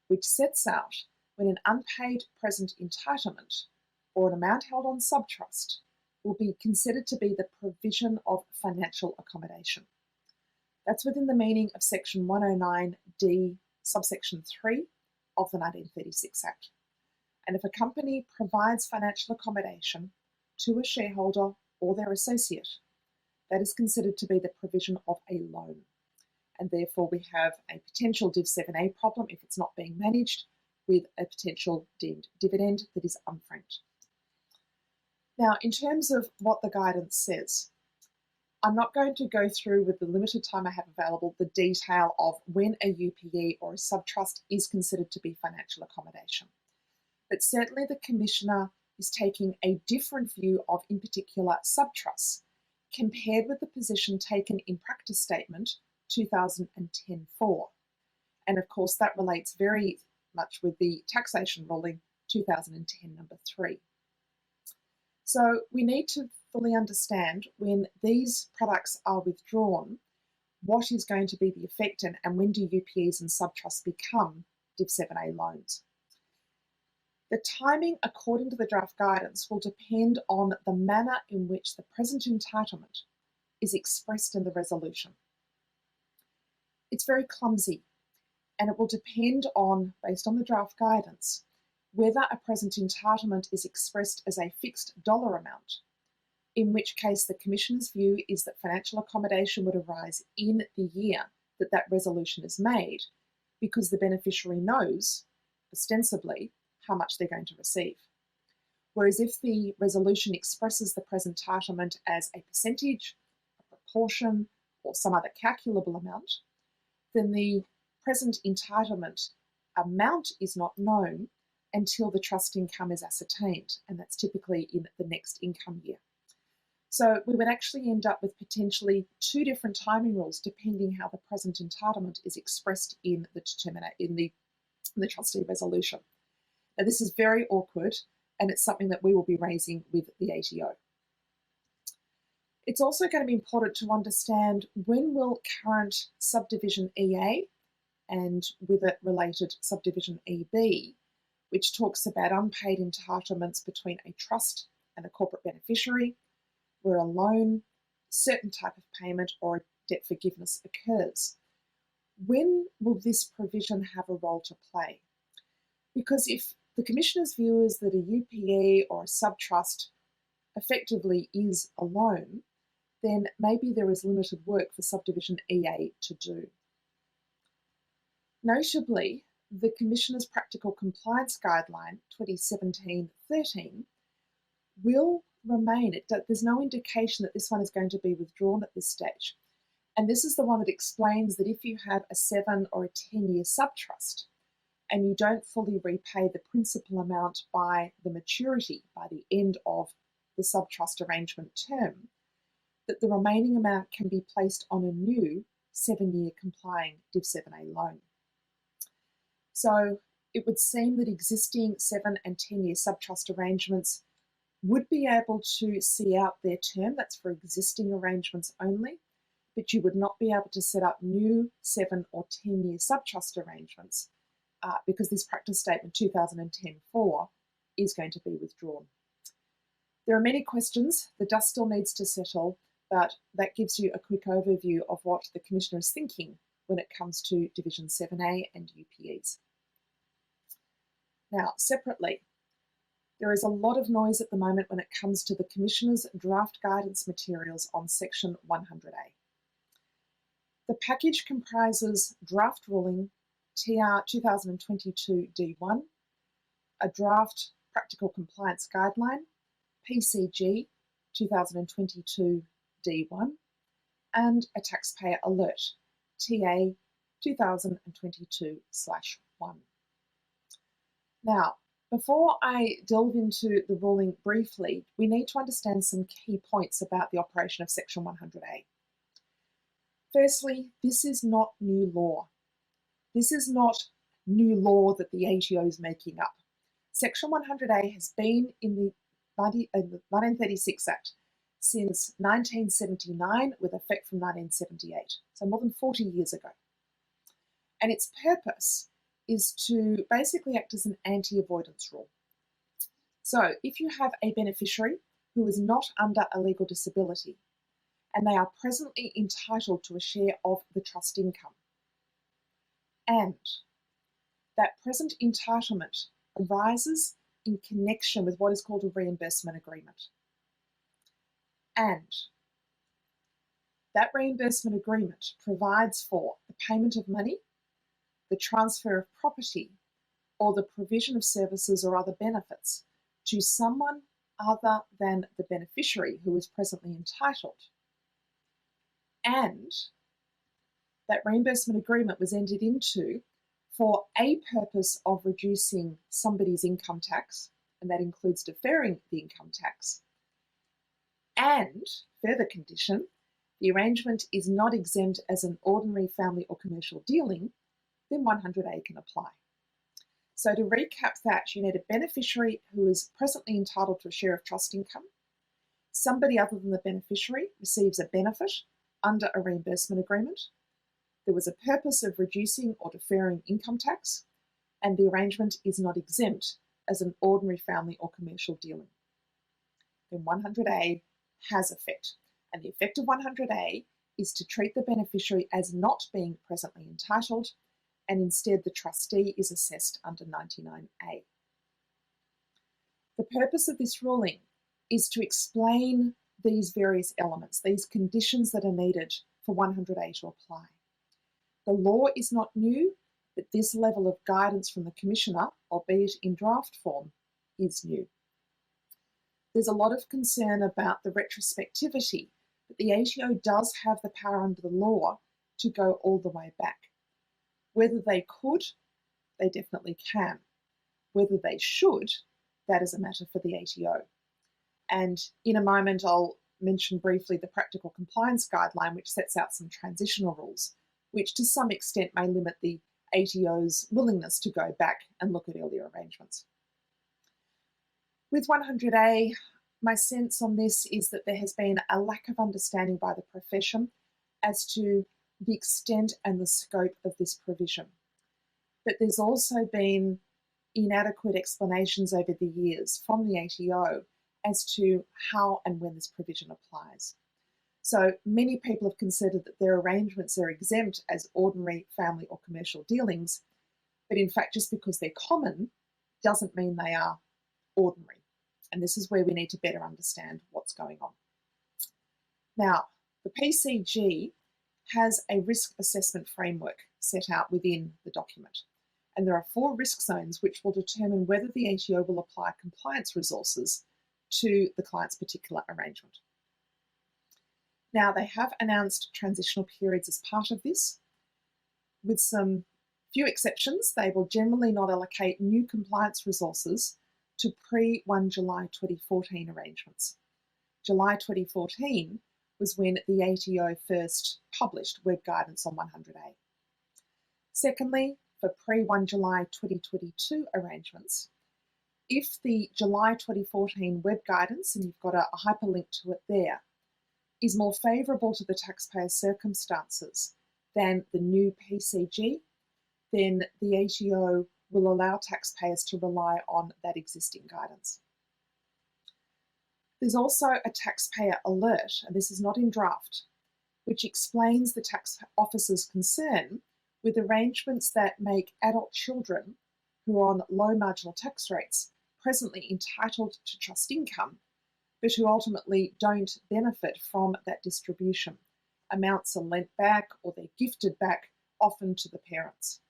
which sets out when an unpaid present entitlement or an amount held on subtrust will be considered to be the provision of financial accommodation. That's within the meaning of Section 109D, subsection 3 of the 1936 Act. And if a company provides financial accommodation to a shareholder or their associate, that is considered to be the provision of a loan. And therefore we have a potential Div 7A problem if it's not being managed with a potential deemed dividend that is unfranked. Now, in terms of what the guidance says, I'm not going to go through with the limited time I have available the detail of when a UPE or a subtrust is considered to be financial accommodation. But certainly the Commissioner is taking a different view of, in particular, subtrusts compared with the position taken in Practice Statement 2010-4. And of course, that relates very much with the taxation ruling 2010 number 3. So we need to fully understand when these products are withdrawn, what is going to be the effect and when do UPEs and subtrusts become Div 7A loans. The timing, according to the draft guidance, will depend on the manner in which the present entitlement is expressed in the resolution. It's very clumsy, and it will depend on, based on the draft guidance, whether a present entitlement is expressed as a fixed dollar amount, in which case the Commissioner's view is that financial accommodation would arise in the year that that resolution is made, because the beneficiary knows, ostensibly, how much they're going to receive. Whereas if the resolution expresses the present entitlement as a percentage, a proportion, or some other calculable amount, then the present entitlement amount is not known until the trust income is ascertained, and that's typically in the next income year. So we would actually end up with potentially two different timing rules depending how the present entitlement is expressed in the trustee resolution. Now, this is very awkward, and it's something that we will be raising with the ATO. It's also going to be important to understand when will current subdivision EA and with it related subdivision EB, which talks about unpaid entitlements between a trust and a corporate beneficiary, where a loan, certain type of payment, or a debt forgiveness occurs. When will this provision have a role to play? Because if the Commissioner's view is that a UPE or a subtrust effectively is a loan, then maybe there is limited work for subdivision EA to do. Notably, the Commissioner's Practical Compliance Guideline 2017-13 will remain. There's no indication that this one is going to be withdrawn at this stage. And this is the one that explains that if you have a 7 or a 10-year subtrust and you don't fully repay the principal amount by the maturity, by the end of the subtrust arrangement term, that the remaining amount can be placed on a new 7-year complying Div 7A loan. So it would seem that existing 7 and 10-year subtrust arrangements would be able to see out their term. That's for existing arrangements only, but you would not be able to set up new 7 or 10-year subtrust arrangements because this practice statement 2010-4 is going to be withdrawn. There are many questions. The dust still needs to settle, but that gives you a quick overview of what the Commissioner is thinking when it comes to Division 7A and UPEs. Now, separately, there is a lot of noise at the moment when it comes to the Commissioner's draft guidance materials on Section 100A. The package comprises draft ruling TR 2022-D1, a draft practical compliance guideline, PCG 2022-D1, and a taxpayer alert, TA 2022/1. Now, before I delve into the ruling briefly, we need to understand some key points about the operation of Section 100A. Firstly, this is not new law. This is not new law that the ATO is making up. Section 100A has been in the 1936 Act since 1979 with effect from 1978, so more than 40 years ago. And its purpose is to basically act as an anti-avoidance rule. So if you have a beneficiary who is not under a legal disability and they are presently entitled to a share of the trust income, and that present entitlement arises in connection with what is called a reimbursement agreement, and that reimbursement agreement provides for the payment of money, the transfer of property, or the provision of services or other benefits to someone other than the beneficiary who is presently entitled, and that reimbursement agreement was entered into for a purpose of reducing somebody's income tax, and that includes deferring the income tax, and further condition, the arrangement is not exempt as an ordinary family or commercial dealing, then 100A can apply. So to recap that, you need a beneficiary who is presently entitled to a share of trust income. Somebody other than the beneficiary receives a benefit under a reimbursement agreement. There was a purpose of reducing or deferring income tax, and the arrangement is not exempt as an ordinary family or commercial dealing. Then 100A has effect, and the effect of 100A is to treat the beneficiary as not being presently entitled, and instead the trustee is assessed under 99A. The purpose of this ruling is to explain these various elements, these conditions that are needed for 100A to apply. The law is not new, but this level of guidance from the Commissioner, albeit in draft form, is new. There's a lot of concern about the retrospectivity, but the ATO does have the power under the law to go all the way back. Whether they could, they definitely can. Whether they should, that is a matter for the ATO. And in a moment, I'll mention briefly the Practical Compliance Guideline, which sets out some transitional rules, which to some extent may limit the ATO's willingness to go back and look at earlier arrangements. With 100A, my sense on this is that there has been a lack of understanding by the profession as to the extent and the scope of this provision. But there's also been inadequate explanations over the years from the ATO as to how and when this provision applies. So many people have considered that their arrangements are exempt as ordinary family or commercial dealings, but in fact, just because they're common doesn't mean they are ordinary. And this is where we need to better understand what's going on. Now, the PCG has a risk assessment framework set out within the document. And there are 4 risk zones which will determine whether the ATO will apply compliance resources to the client's particular arrangement. Now, they have announced transitional periods as part of this. With some few exceptions, they will generally not allocate new compliance resources to pre-1 July 2014 arrangements. July 2014 was when the ATO first published web guidance on 100A. Secondly, for pre-1 July 2022 arrangements, if the July 2014 web guidance, and you've got a hyperlink to it there, is more favourable to the taxpayer's circumstances than the new PCG, then the ATO will allow taxpayers to rely on that existing guidance. There's also a taxpayer alert, and this is not in draft, which explains the tax officer's concern with arrangements that make adult children who are on low marginal tax rates presently entitled to trust income, but who ultimately don't benefit from that distribution. Amounts are lent back or they're gifted back, often to the parents.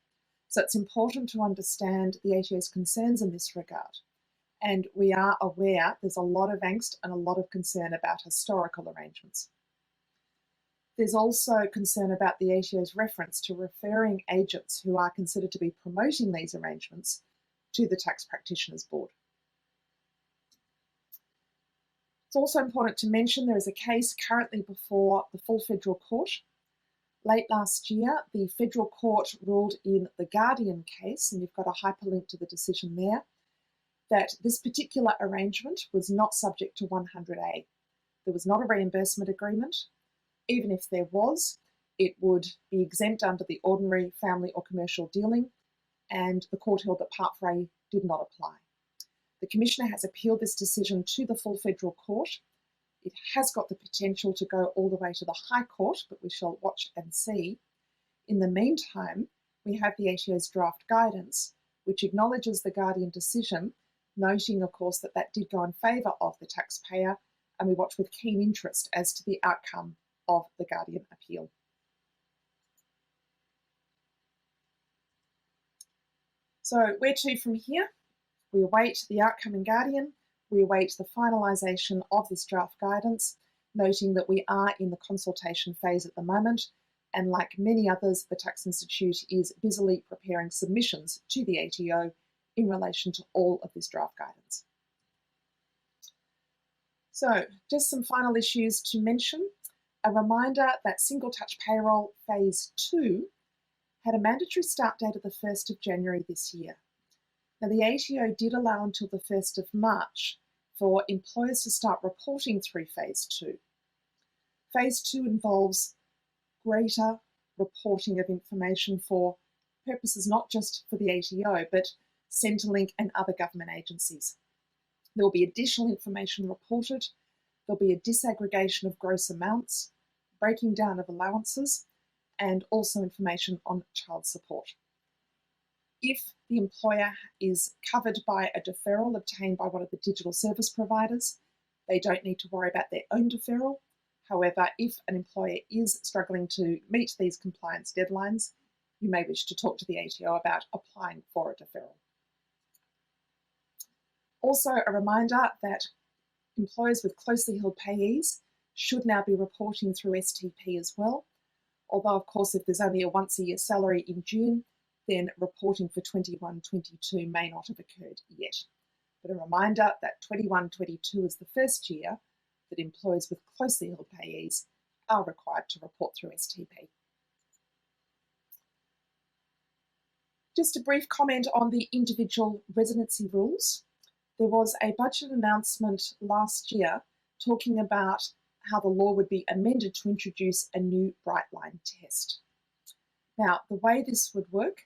So it's important to understand the ATO's concerns in this regard. And we are aware there's a lot of angst and a lot of concern about historical arrangements. There's also concern about the ATO's reference to referring agents who are considered to be promoting these arrangements to the Tax Practitioners Board. It's also important to mention there is a case currently before the full federal court. Late last year, the federal court ruled in the Guardian case, and you've got a hyperlink to the decision there, that this particular arrangement was not subject to 100A. There was not a reimbursement agreement. Even if there was, it would be exempt under the ordinary family or commercial dealing, and the court held that Part 4A did not apply. The Commissioner has appealed this decision to the full federal court. It has got the potential to go all the way to the High Court, but we shall watch and see. In the meantime, we have the ATO's draft guidance, which acknowledges the Guardian decision, noting, of course, that that did go in favour of the taxpayer, and we watch with keen interest as to the outcome of the Guardian appeal. So where to from here? We await the outcome in Guardian. We await the finalisation of this draft guidance, noting that we are in the consultation phase at the moment, and like many others, the Tax Institute is busily preparing submissions to the ATO in relation to all of this draft guidance. So just some final issues to mention. A reminder that Single Touch Payroll Phase 2 had a mandatory start date of the 1st of January this year. Now, the ATO did allow until the 1st of March for employers to start reporting through Phase 2. Phase 2 involves greater reporting of information for purposes not just for the ATO, but Centrelink and other government agencies. There will be additional information reported. There'll be a disaggregation of gross amounts, breaking down of allowances, and also information on child support. If the employer is covered by a deferral obtained by one of the digital service providers, they don't need to worry about their own deferral. However, if an employer is struggling to meet these compliance deadlines, you may wish to talk to the ATO about applying for a deferral. Also, a reminder that employers with closely held payees should now be reporting through STP as well. Although, of course, if there's only a once-a-year salary in June, then reporting for 21-22 may not have occurred yet. But a reminder that 21-22 is the first year that employers with closely held payees are required to report through STP. Just a brief comment on the individual residency rules. There was a budget announcement last year talking about how the law would be amended to introduce a new bright line test. Now, the way this would work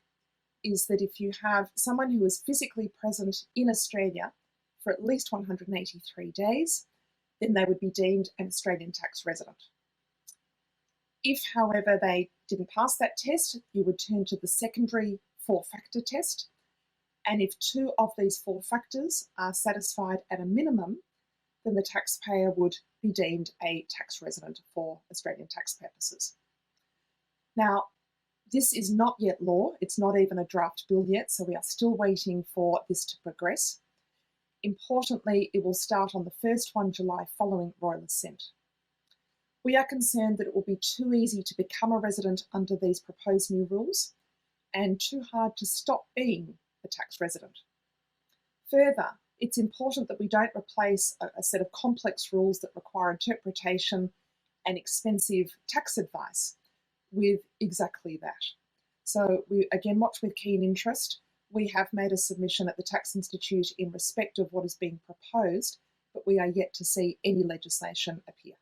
is that if you have someone who is physically present in Australia for at least 183 days, then they would be deemed an Australian tax resident. If, however, they didn't pass that test, you would turn to the secondary 4-factor test. And if 2 of these 4 factors are satisfied at a minimum, then the taxpayer would be deemed a tax resident for Australian tax purposes. Now, this is not yet law. It's not even a draft bill yet, so we are still waiting for this to progress. Importantly, it will start on the first 1 July following royal assent. We are concerned that it will be too easy to become a resident under these proposed new rules and too hard to stop being a tax resident. Further, it's important that we don't replace a set of complex rules that require interpretation and expensive tax advice with exactly that. So we again watch with keen interest. We have made a submission at the Tax Institute in respect of what is being proposed, but we are yet to see any legislation appear.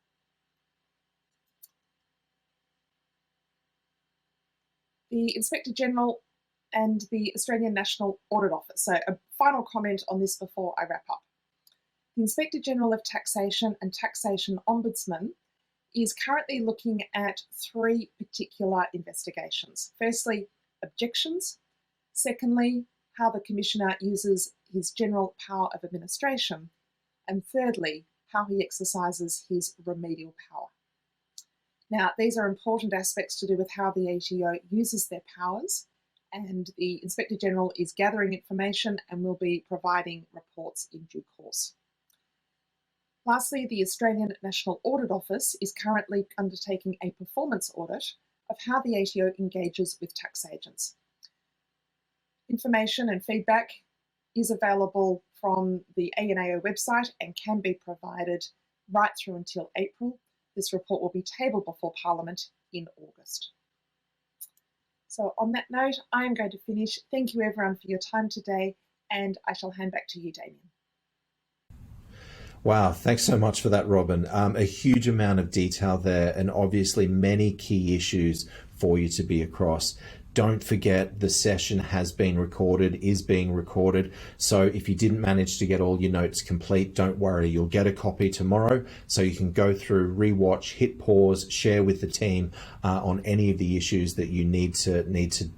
The Inspector General and the Australian National Audit Office. So a final comment on this before I wrap up. The Inspector General of Taxation and Taxation Ombudsman is currently looking at 3 particular investigations. Firstly, objections. Secondly, how the Commissioner uses his general power of administration. And thirdly, how he exercises his remedial power. Now, these are important aspects to do with how the ATO uses their powers, and the Inspector General is gathering information and will be providing reports in due course. Lastly, the Australian National Audit Office is currently undertaking a performance audit of how the ATO engages with tax agents. Information and feedback is available from the ANAO website and can be provided right through until April. This report will be tabled before Parliament in August. So on that note, I am going to finish. Thank you everyone for your time today, and I shall hand back to you, Damien. Wow, thanks so much for that, Robyn. A huge amount of detail there, and obviously many key issues for you to be across. Don't forget, the session has been recorded, is being recorded. So if you didn't manage to get all your notes complete, don't worry, you'll get a copy tomorrow. So you can go through, rewatch, hit pause, share with the team on any of the issues that you need to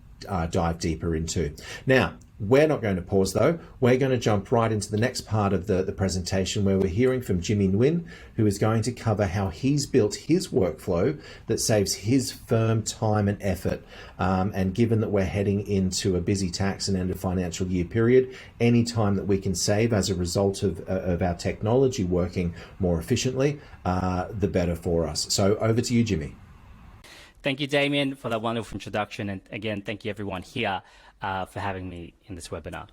dive deeper into. Now, we're not going to pause though. We're going to jump right into the next part of the presentation, where we're hearing from Nguyen, who is going to cover how he's built his workflow that saves his firm time and effort. And given that we're heading into a busy tax and end of financial year period, any time that we can save as a result of our technology working more efficiently, the better for us. So over to you, Jimmy. Thank you, Damien, for that wonderful introduction. And again, thank you everyone here for having me in this webinar.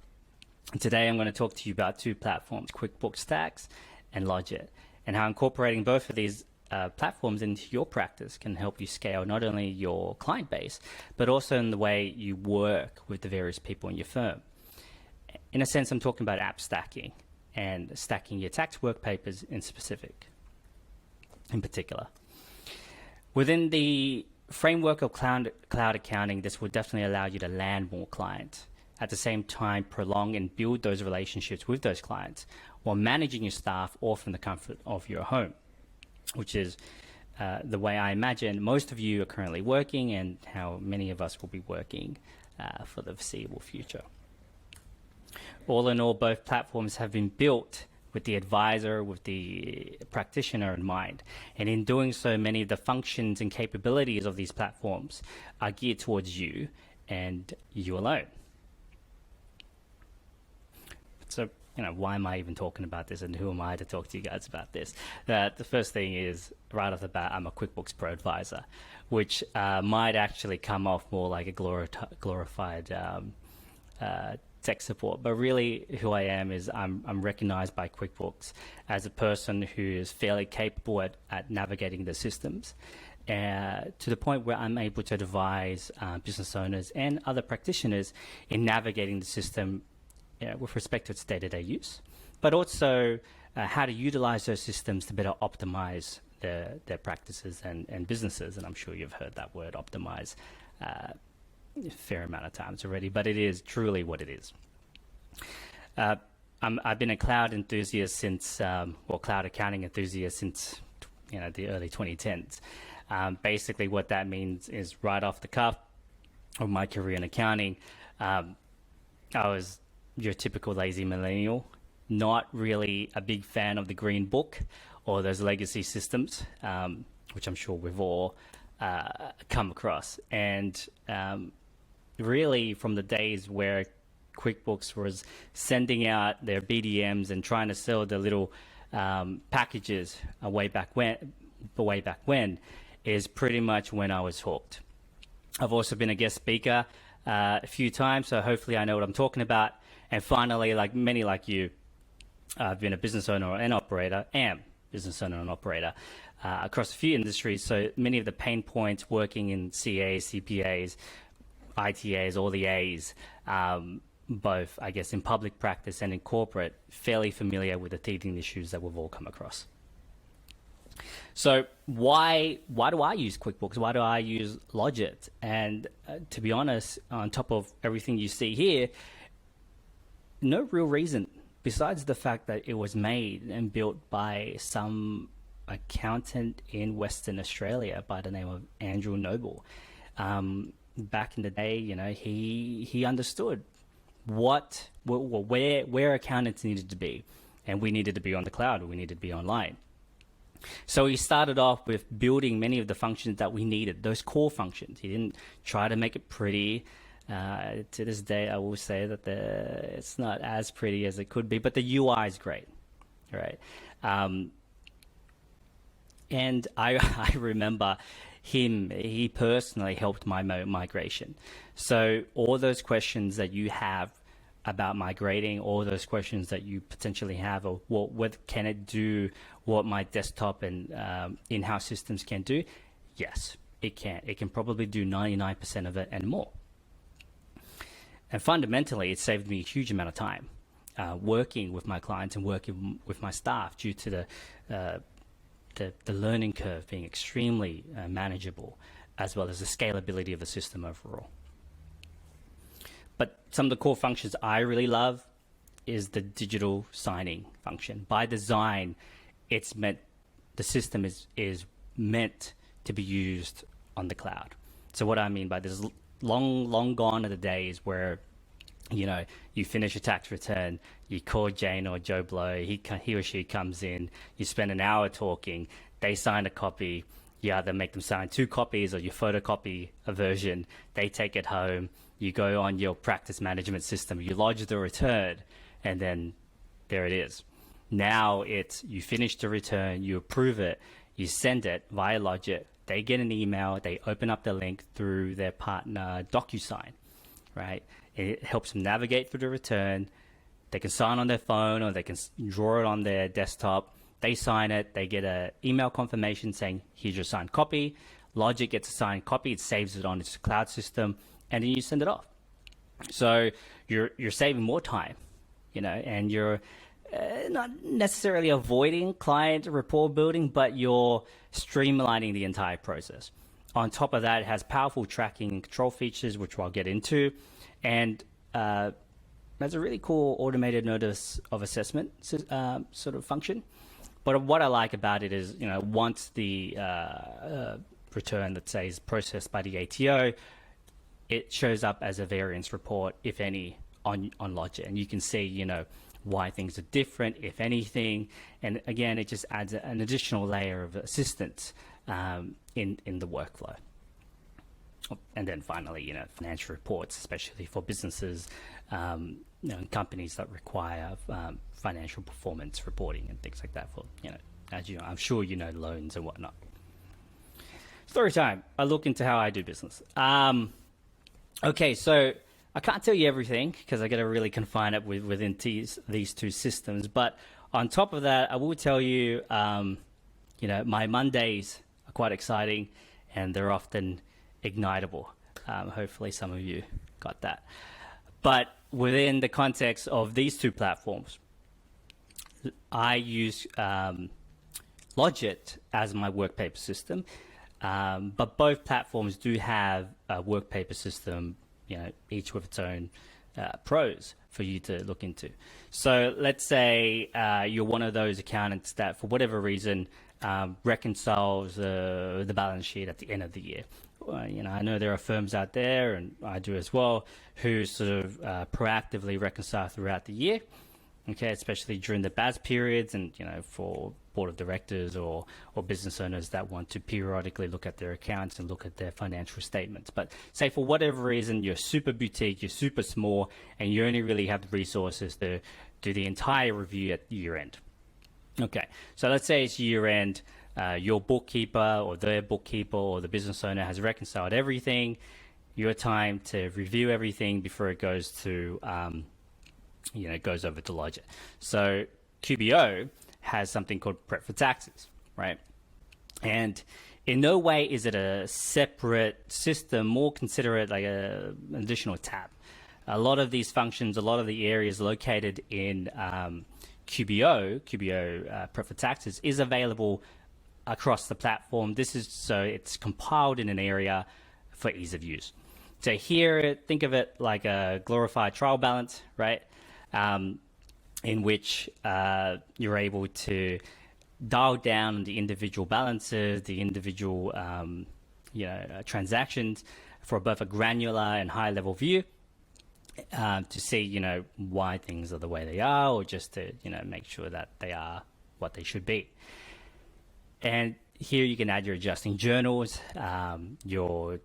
And today I'm going to talk to you about 2 platforms, QuickBooks Tax and LodgeiT, and how incorporating both of these platforms into your practice can help you scale not only your client base, but also in the way you work with the various people in your firm. In a sense, I'm talking about app stacking and stacking your tax work papers in particular. Within the framework of cloud accounting, this will definitely allow you to land more clients. At the same time, prolong and build those relationships with those clients while managing your staff all from the comfort of your home, which is the way I imagine most of you are currently working and how many of us will be working for the foreseeable future. All in all, both platforms have been built with the advisor, with the practitioner in mind. And in doing so, many of the functions and capabilities of these platforms are geared towards you and you alone. So, why am I even talking about this, and who am I to talk to you guys about this? The first thing is, right off the bat, I'm a QuickBooks Pro advisor, which might actually come off more like a glorified tech support, but really who I am is I'm recognized by QuickBooks as a person who is fairly capable at navigating the systems, to the point where I'm able to advise business owners and other practitioners in navigating the system with respect to its day-to-day use, but also how to utilize those systems to better optimize their practices and businesses. And I'm sure you've heard that word optimize a fair amount of times already, but it is truly what it is. I've been a cloud enthusiast since, cloud accounting enthusiast since, the early 2010s. Basically what that means is right off the cuff of my career in accounting, I was your typical lazy millennial, not really a big fan of the green book or those legacy systems, which I'm sure we've all come across. And really from the days where QuickBooks was sending out their BDMs and trying to sell the little packages way back when, is pretty much when I was hooked. I've also been a guest speaker a few times, so hopefully I know what I'm talking about. And finally, like many like you, I've been a business owner and operator, across a few industries. So many of the pain points working in CAs, CPAs, ITAs, all the A's, both, I guess, in public practice and in corporate, fairly familiar with the teething issues that we've all come across. So why do I use QuickBooks? Why do I use LodgeiT? And to be honest, on top of everything you see here, no real reason besides the fact that it was made and built by some accountant in Western Australia by the name of Andrew Noble. Back in the day, you know, he understood where accountants needed to be, and we needed to be on the cloud, we needed to be online. So he started off with building many of the functions that we needed, those core functions. He didn't try to make it pretty. To this day, I will say that it's not as pretty as it could be, but the UI is great, right? And I remember he personally helped my migration. So all those questions that you have about migrating, all those questions that you potentially have, or what can it do, what my desktop and in-house systems can do, yes, it can. It can probably do 99% of it and more. And fundamentally, it saved me a huge amount of time working with my clients and working with my staff due to the learning curve being extremely manageable, as well as the scalability of the system overall. But some of the core functions I really love is the digital signing function. By design, the system is meant to be used on the cloud. So what I mean by this, long gone are the days where, you know, you finish a tax return, you call Jane or Joe Blow, he or she comes in, you spend an hour talking, they sign a copy, you either make them sign 2 copies or you photocopy a version, they take it home, you go on your practice management system, you lodge the return, and then there it is. Now you finish the return, you approve it, you send it via LodgeiT, they get an email, they open up the link through their partner DocuSign, right? It helps them navigate through the return. They can sign on their phone or they can draw it on their desktop. They sign it, they get an email confirmation saying, here's your signed copy. LodgeiT gets a signed copy, it saves it on its cloud system, and then you send it off. So you're saving more time, you know, and you're not necessarily avoiding client rapport building, but you're streamlining the entire process. On top of that, it has powerful tracking and control features, which I'll get into, and has a really cool automated notice of assessment sort of function. But what I like about it is, you know, once the return, let's say, is processed by the ATO, it shows up as a variance report, if any, on LodgeiT, and you can see, you know, why things are different, if anything. And again, it just adds an additional layer of assistance in the workflow. And then finally, you know, financial reports, especially for businesses, you know, companies that require financial performance reporting and things like that for, you know, as you know, I'm sure you know, loans and whatnot. Story time. I look into how I do business. Okay, so I can't tell you everything because I got to really confine it within these 2 systems. But on top of that, I will tell you, you know, my Mondays are quite exciting and they're often ignitable. Hopefully some of you got that. But within the context of these 2 platforms, I use LodgeiT as my work paper system. But both platforms do have a work paper system, you know, each with its own pros for you to look into. So let's say you're one of those accountants that, for whatever reason, reconciles the balance sheet at the end of the year. You know, I know there are firms out there, and I do as well, who sort of proactively reconcile throughout the year. Okay, especially during the BAS periods, and you know, for board of directors or business owners that want to periodically look at their accounts and look at their financial statements. But say for whatever reason, you're super boutique, you're super small, and you only really have the resources to do the entire review at year end. Okay, so let's say it's year end, your bookkeeper or their bookkeeper or the business owner has reconciled everything. Your time to review everything before it goes to, goes over to LodgeiT. So QBO has something called prep for taxes, right? And in no way is it a separate system, more consider it like an additional tab. A lot of these functions, a lot of the areas located in QBO prep for taxes is available across the platform. This is so it's compiled in an area for ease of use. So here, think of it like a glorified trial balance, right? In which you're able to dial down the individual balances, the individual transactions for both a granular and high level view to see why things are the way they are, or just to make sure that they are what they should be. And here you can add your adjusting journals, your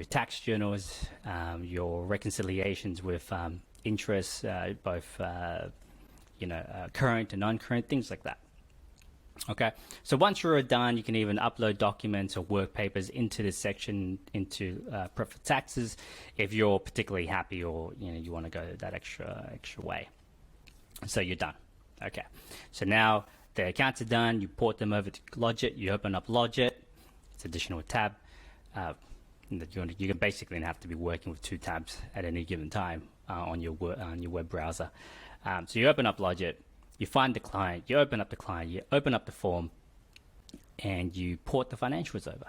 tax journals, your reconciliations with interests, both current and non-current, things like that. Okay, so once you're done, you can even upload documents or work papers into this section, into prep for taxes, if you're particularly happy or you want to go that extra way. So you're done. Okay, so now the accounts are done. You port them over to LodgeiT. You open up LodgeiT. It's additional tab. You can basically have to be working with 2 tabs at any given time on your web browser. So you open up LodgeiT. You find the client, you open up the client, you open up the form, and you port the financials over.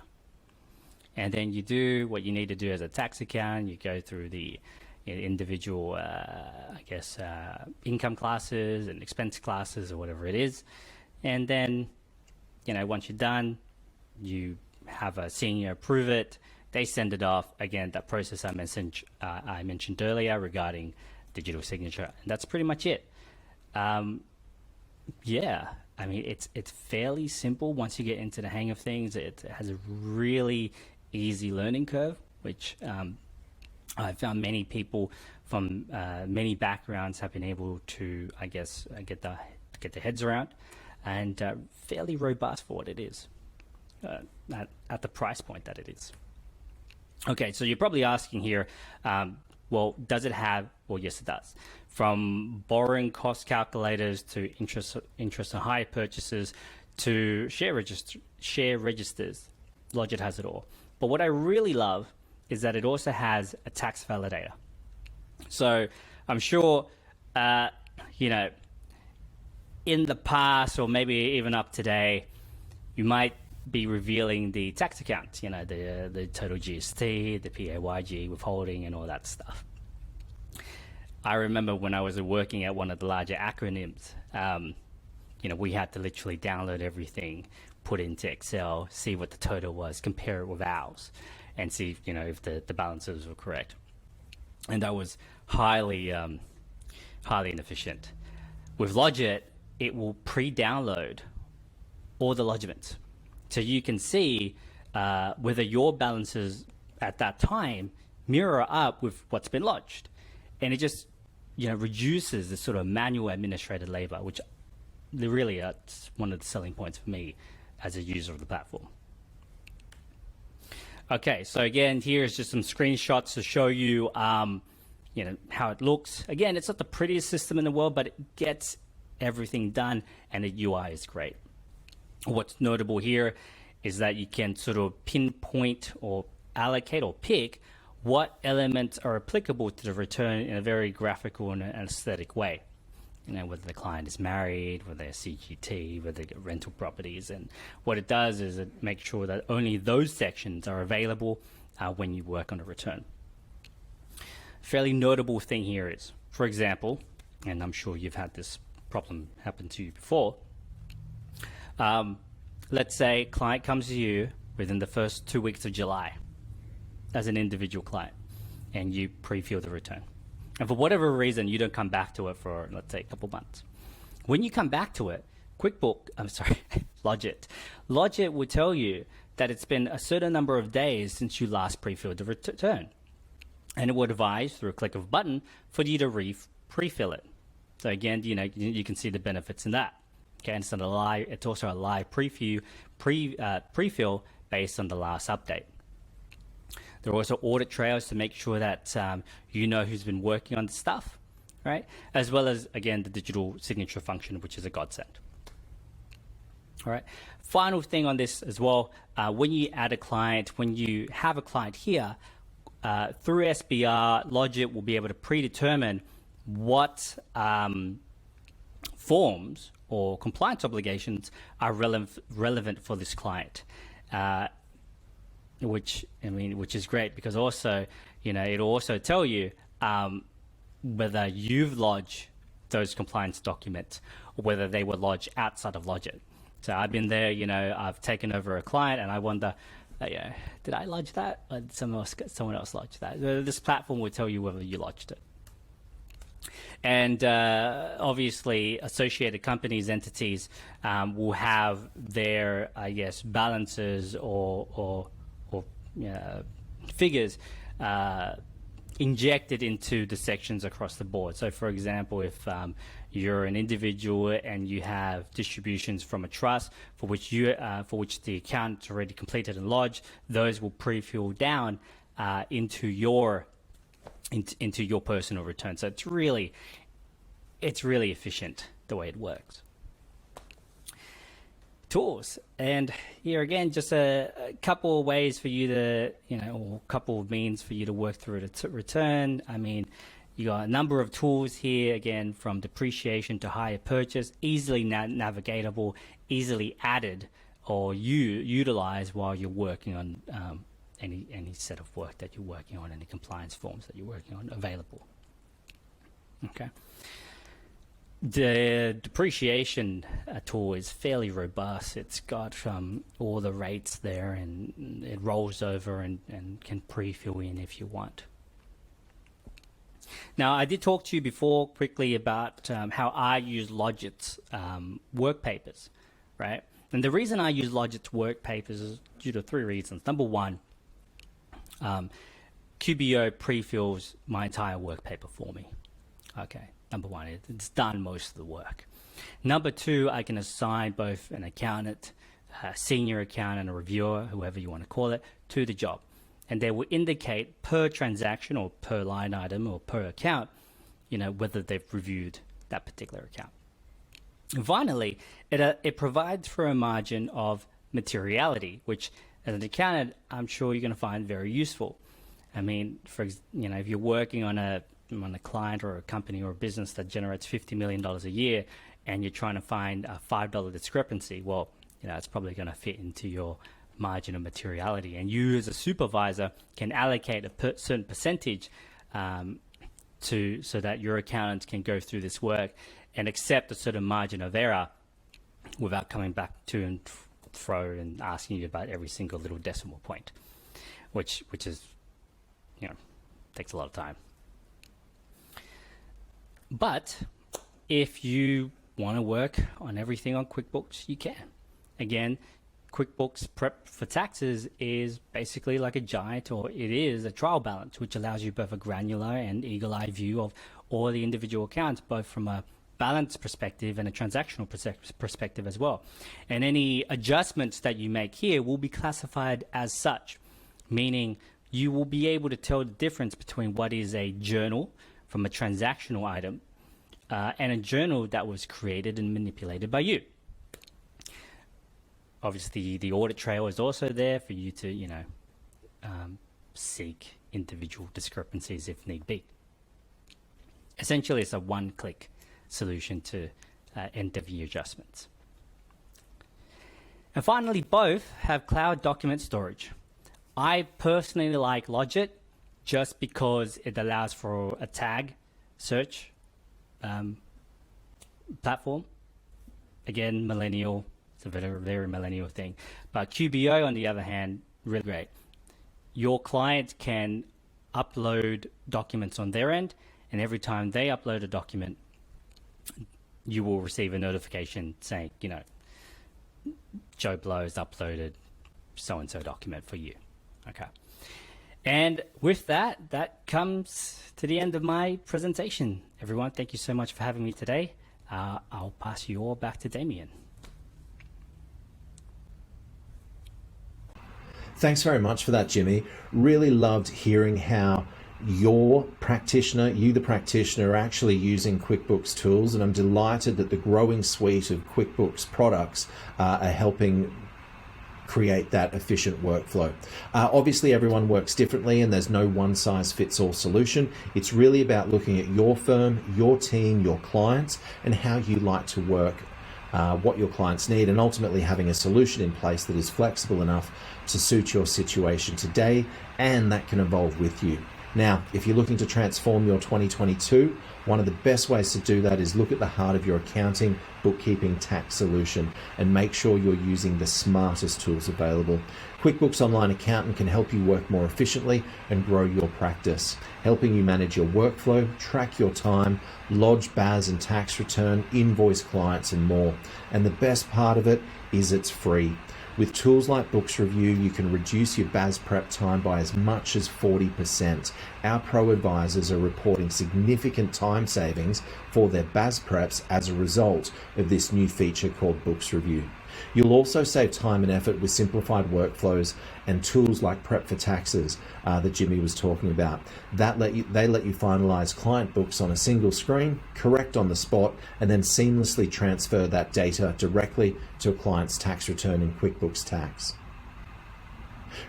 And then you do what you need to do as a tax accountant. You go through the individual, income classes and expense classes or whatever it is. And then, once you're done, you have a senior approve it. They send it off. Again, that process I mentioned earlier regarding digital signature. And that's pretty much it. It's fairly simple once you get into the hang of things. It has a really easy learning curve, which I found many people from many backgrounds have been able to, get their heads around, and fairly robust for what it is, at the price point that it is. Okay, so you're probably asking here, does it have? Well, yes, it does. From borrowing cost calculators to interest on hire purchases to share registers, LodgeiT has it all. But what I really love is that it also has a tax validator. So I'm sure, in the past or maybe even up today, you might be revealing the tax accounts, the total GST, the PAYG, withholding, and all that stuff. I remember when I was working at one of the larger acronyms, we had to literally download everything, put into Excel, see what the total was, compare it with ours, and see, if the balances were correct. And that was highly inefficient. With LodgeiT, it will pre-download all the lodgements. So you can see whether your balances at that time mirror up with what's been lodged. And it just reduces the sort of manual administrative labor, which really is one of the selling points for me as a user of the platform. Okay, so again, here's just some screenshots to show you, how it looks. Again, it's not the prettiest system in the world, but it gets everything done, and the UI is great. What's notable here is that you can sort of pinpoint or allocate or pick what elements are applicable to the return in a very graphical and aesthetic way. Whether the client is married, whether they're CGT, whether they get rental properties. And what it does is it makes sure that only those sections are available when you work on a return. Fairly notable thing here is, for example, and I'm sure you've had this problem happen to you before, let's say a client comes to you within the first 2 weeks of July as an individual client, and you pre-fill the return. And for whatever reason, you don't come back to it for, let's say, a couple months. When you come back to it, LodgeiT. LodgeiT will tell you that it's been a certain number of days since you last pre-filled the return. And it will advise through a click of a button for you to pre-fill it. So again, you can see the benefits in that. Okay, and it's also a live prefill based on the last update. There are also audit trails to make sure that you know who's been working on the stuff, right? As well as, again, the digital signature function, which is a godsend. All right. Final thing on this as well, when you add a client, when you have a client here, through SBR, LodgeiT will be able to predetermine what forms or compliance obligations are relevant for this client, which is great, because also, it'll also tell you whether you've lodged those compliance documents or whether they were lodged outside of LodgeiT. So I've been there, I've taken over a client and I wonder, did I lodge that? Or did someone else lodge that? This platform will tell you whether you lodged it. And obviously, associated companies, entities will have their, balances or figures injected into the sections across the board. So, for example, if you're an individual and you have distributions from a trust for which the account's already completed and lodged, those will pre-fill down into your personal return. So it's really efficient the way it works. Tools, and here again, just a couple of ways for you to, or a couple of means for you to work through the return. I mean, you got a number of tools here, again, from depreciation to hire purchase, easily navigatable, easily added or utilized while you're working on any set of work that you're working on, any compliance forms that you're working on available. Okay. The depreciation tool is fairly robust. It's got all the rates there, and it rolls over and can pre-fill in if you want. Now, I did talk to you before quickly about how I use LodgeiT's work papers, right? And the reason I use LodgeiT's work papers is due to three reasons. Number one, QBO pre-fills my entire work paper for me. Okay. Number one, it's done most of the work. Number two, I can assign both an accountant, a senior accountant, a reviewer, whoever you want to call it, to the job. And they will indicate per transaction or per line item or per account, whether they've reviewed that particular account. And finally, it provides for a margin of materiality, which as an accountant, I'm sure you're going to find very useful. I mean, if you're working on a client or a company or a business that generates $50 million a year and you're trying to find a $5 discrepancy, well, it's probably going to fit into your margin of materiality. And you as a supervisor can allocate a certain percentage so that your accountant can go through this work and accept a certain margin of error without coming back to and fro and asking you about every single little decimal point, which is, takes a lot of time. But if you want to work on everything on QuickBooks, you can. Again, QuickBooks Prep for Taxes is basically like a giant, or it is a trial balance, which allows you both a granular and eagle-eye view of all the individual accounts, both from a balance perspective and a transactional perspective as well. And any adjustments that you make here will be classified as such, meaning you will be able to tell the difference between what is a journal from a transactional item and a journal that was created and manipulated by you. Obviously, the audit trail is also there for you to, seek individual discrepancies if need be. Essentially, it's a one-click solution to end-of-year adjustments. And finally, both have cloud document storage. I personally like LodgeiT just because it allows for a tag search platform. Again, millennial. It's a very, very millennial thing. But QBO, on the other hand, really great. Your client can upload documents on their end, and every time they upload a document, you will receive a notification saying, Joe Blow has uploaded so-and-so document for you. Okay. And with that, that comes to the end of my presentation. Everyone, thank you so much for having me today. I'll pass you all back to Damien. Thanks very much for that, Jimmy. Really loved hearing how you the practitioner, are actually using QuickBooks tools, and I'm delighted that the growing suite of QuickBooks products are helping create that efficient workflow. Obviously, everyone works differently and there's no one-size-fits-all solution. It's really about looking at your firm, your team, your clients, and how you like to work, what your clients need, and ultimately having a solution in place that is flexible enough to suit your situation today and that can evolve with you. Now, if you're looking to transform your 2022, one of the best ways to do that is look at the heart of your accounting, bookkeeping, tax solution and make sure you're using the smartest tools available. QuickBooks Online Accountant can help you work more efficiently and grow your practice, helping you manage your workflow, track your time, lodge BAS and tax return, invoice clients and more. And the best part of it is it's free. With tools like Books Review, you can reduce your BAS prep time by as much as 40%. Our pro advisors are reporting significant time savings for their BAS preps as a result of this new feature called Books Review. You'll also save time and effort with simplified workflows and tools like Prep for Taxes that Jimmy was talking about. They let you finalize client books on a single screen, correct on the spot, and then seamlessly transfer that data directly to a client's tax return in QuickBooks Tax.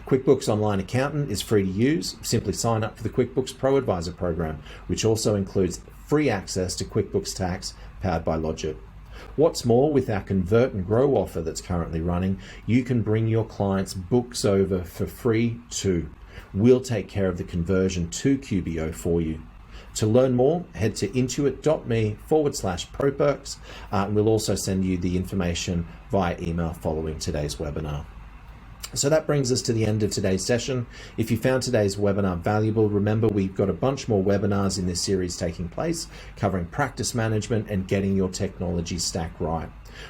QuickBooks Online Accountant is free to use. Simply sign up for the QuickBooks Pro Advisor program, which also includes free access to QuickBooks Tax powered by LodgeiT. What's more, with our Convert and Grow offer that's currently running, you can bring your clients' books over for free too. We'll take care of the conversion to QBO for you. To learn more, head to intuit.me/ProPerks, and we'll also send you the information via email following today's webinar. So that brings us to the end of today's session. If you found today's webinar valuable, remember we've got a bunch more webinars in this series taking place, covering practice management and getting your technology stack right.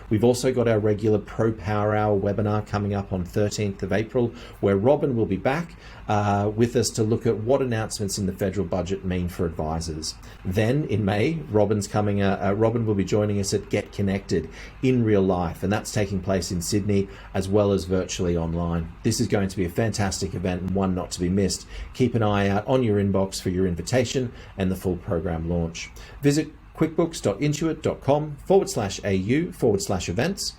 We've also got our regular Pro Power Hour webinar coming up on 13th of April, where Robyn will be back with us to look at what announcements in the federal budget mean for advisors. Then in May, Robyn will be joining us at Get Connected in real life, and that's taking place in Sydney as well as virtually online. This is going to be a fantastic event and one not to be missed. Keep an eye out on your inbox for your invitation and the full program launch. Visit quickbooks.intuit.com/au/events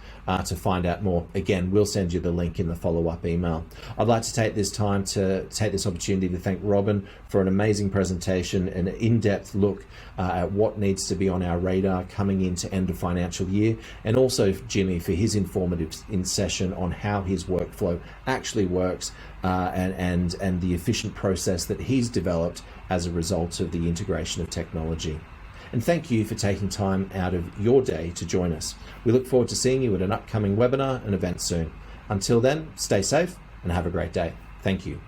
to find out more. Again, we'll send you the link in the follow-up email. I'd like to take this opportunity to thank Robyn for an amazing presentation and an in-depth look at what needs to be on our radar coming into end of financial year, and also Jimmy for his informative session on how his workflow actually works and the efficient process that he's developed as a result of the integration of technology. And thank you for taking time out of your day to join us. We look forward to seeing you at an upcoming webinar and event soon. Until then, stay safe and have a great day. Thank you.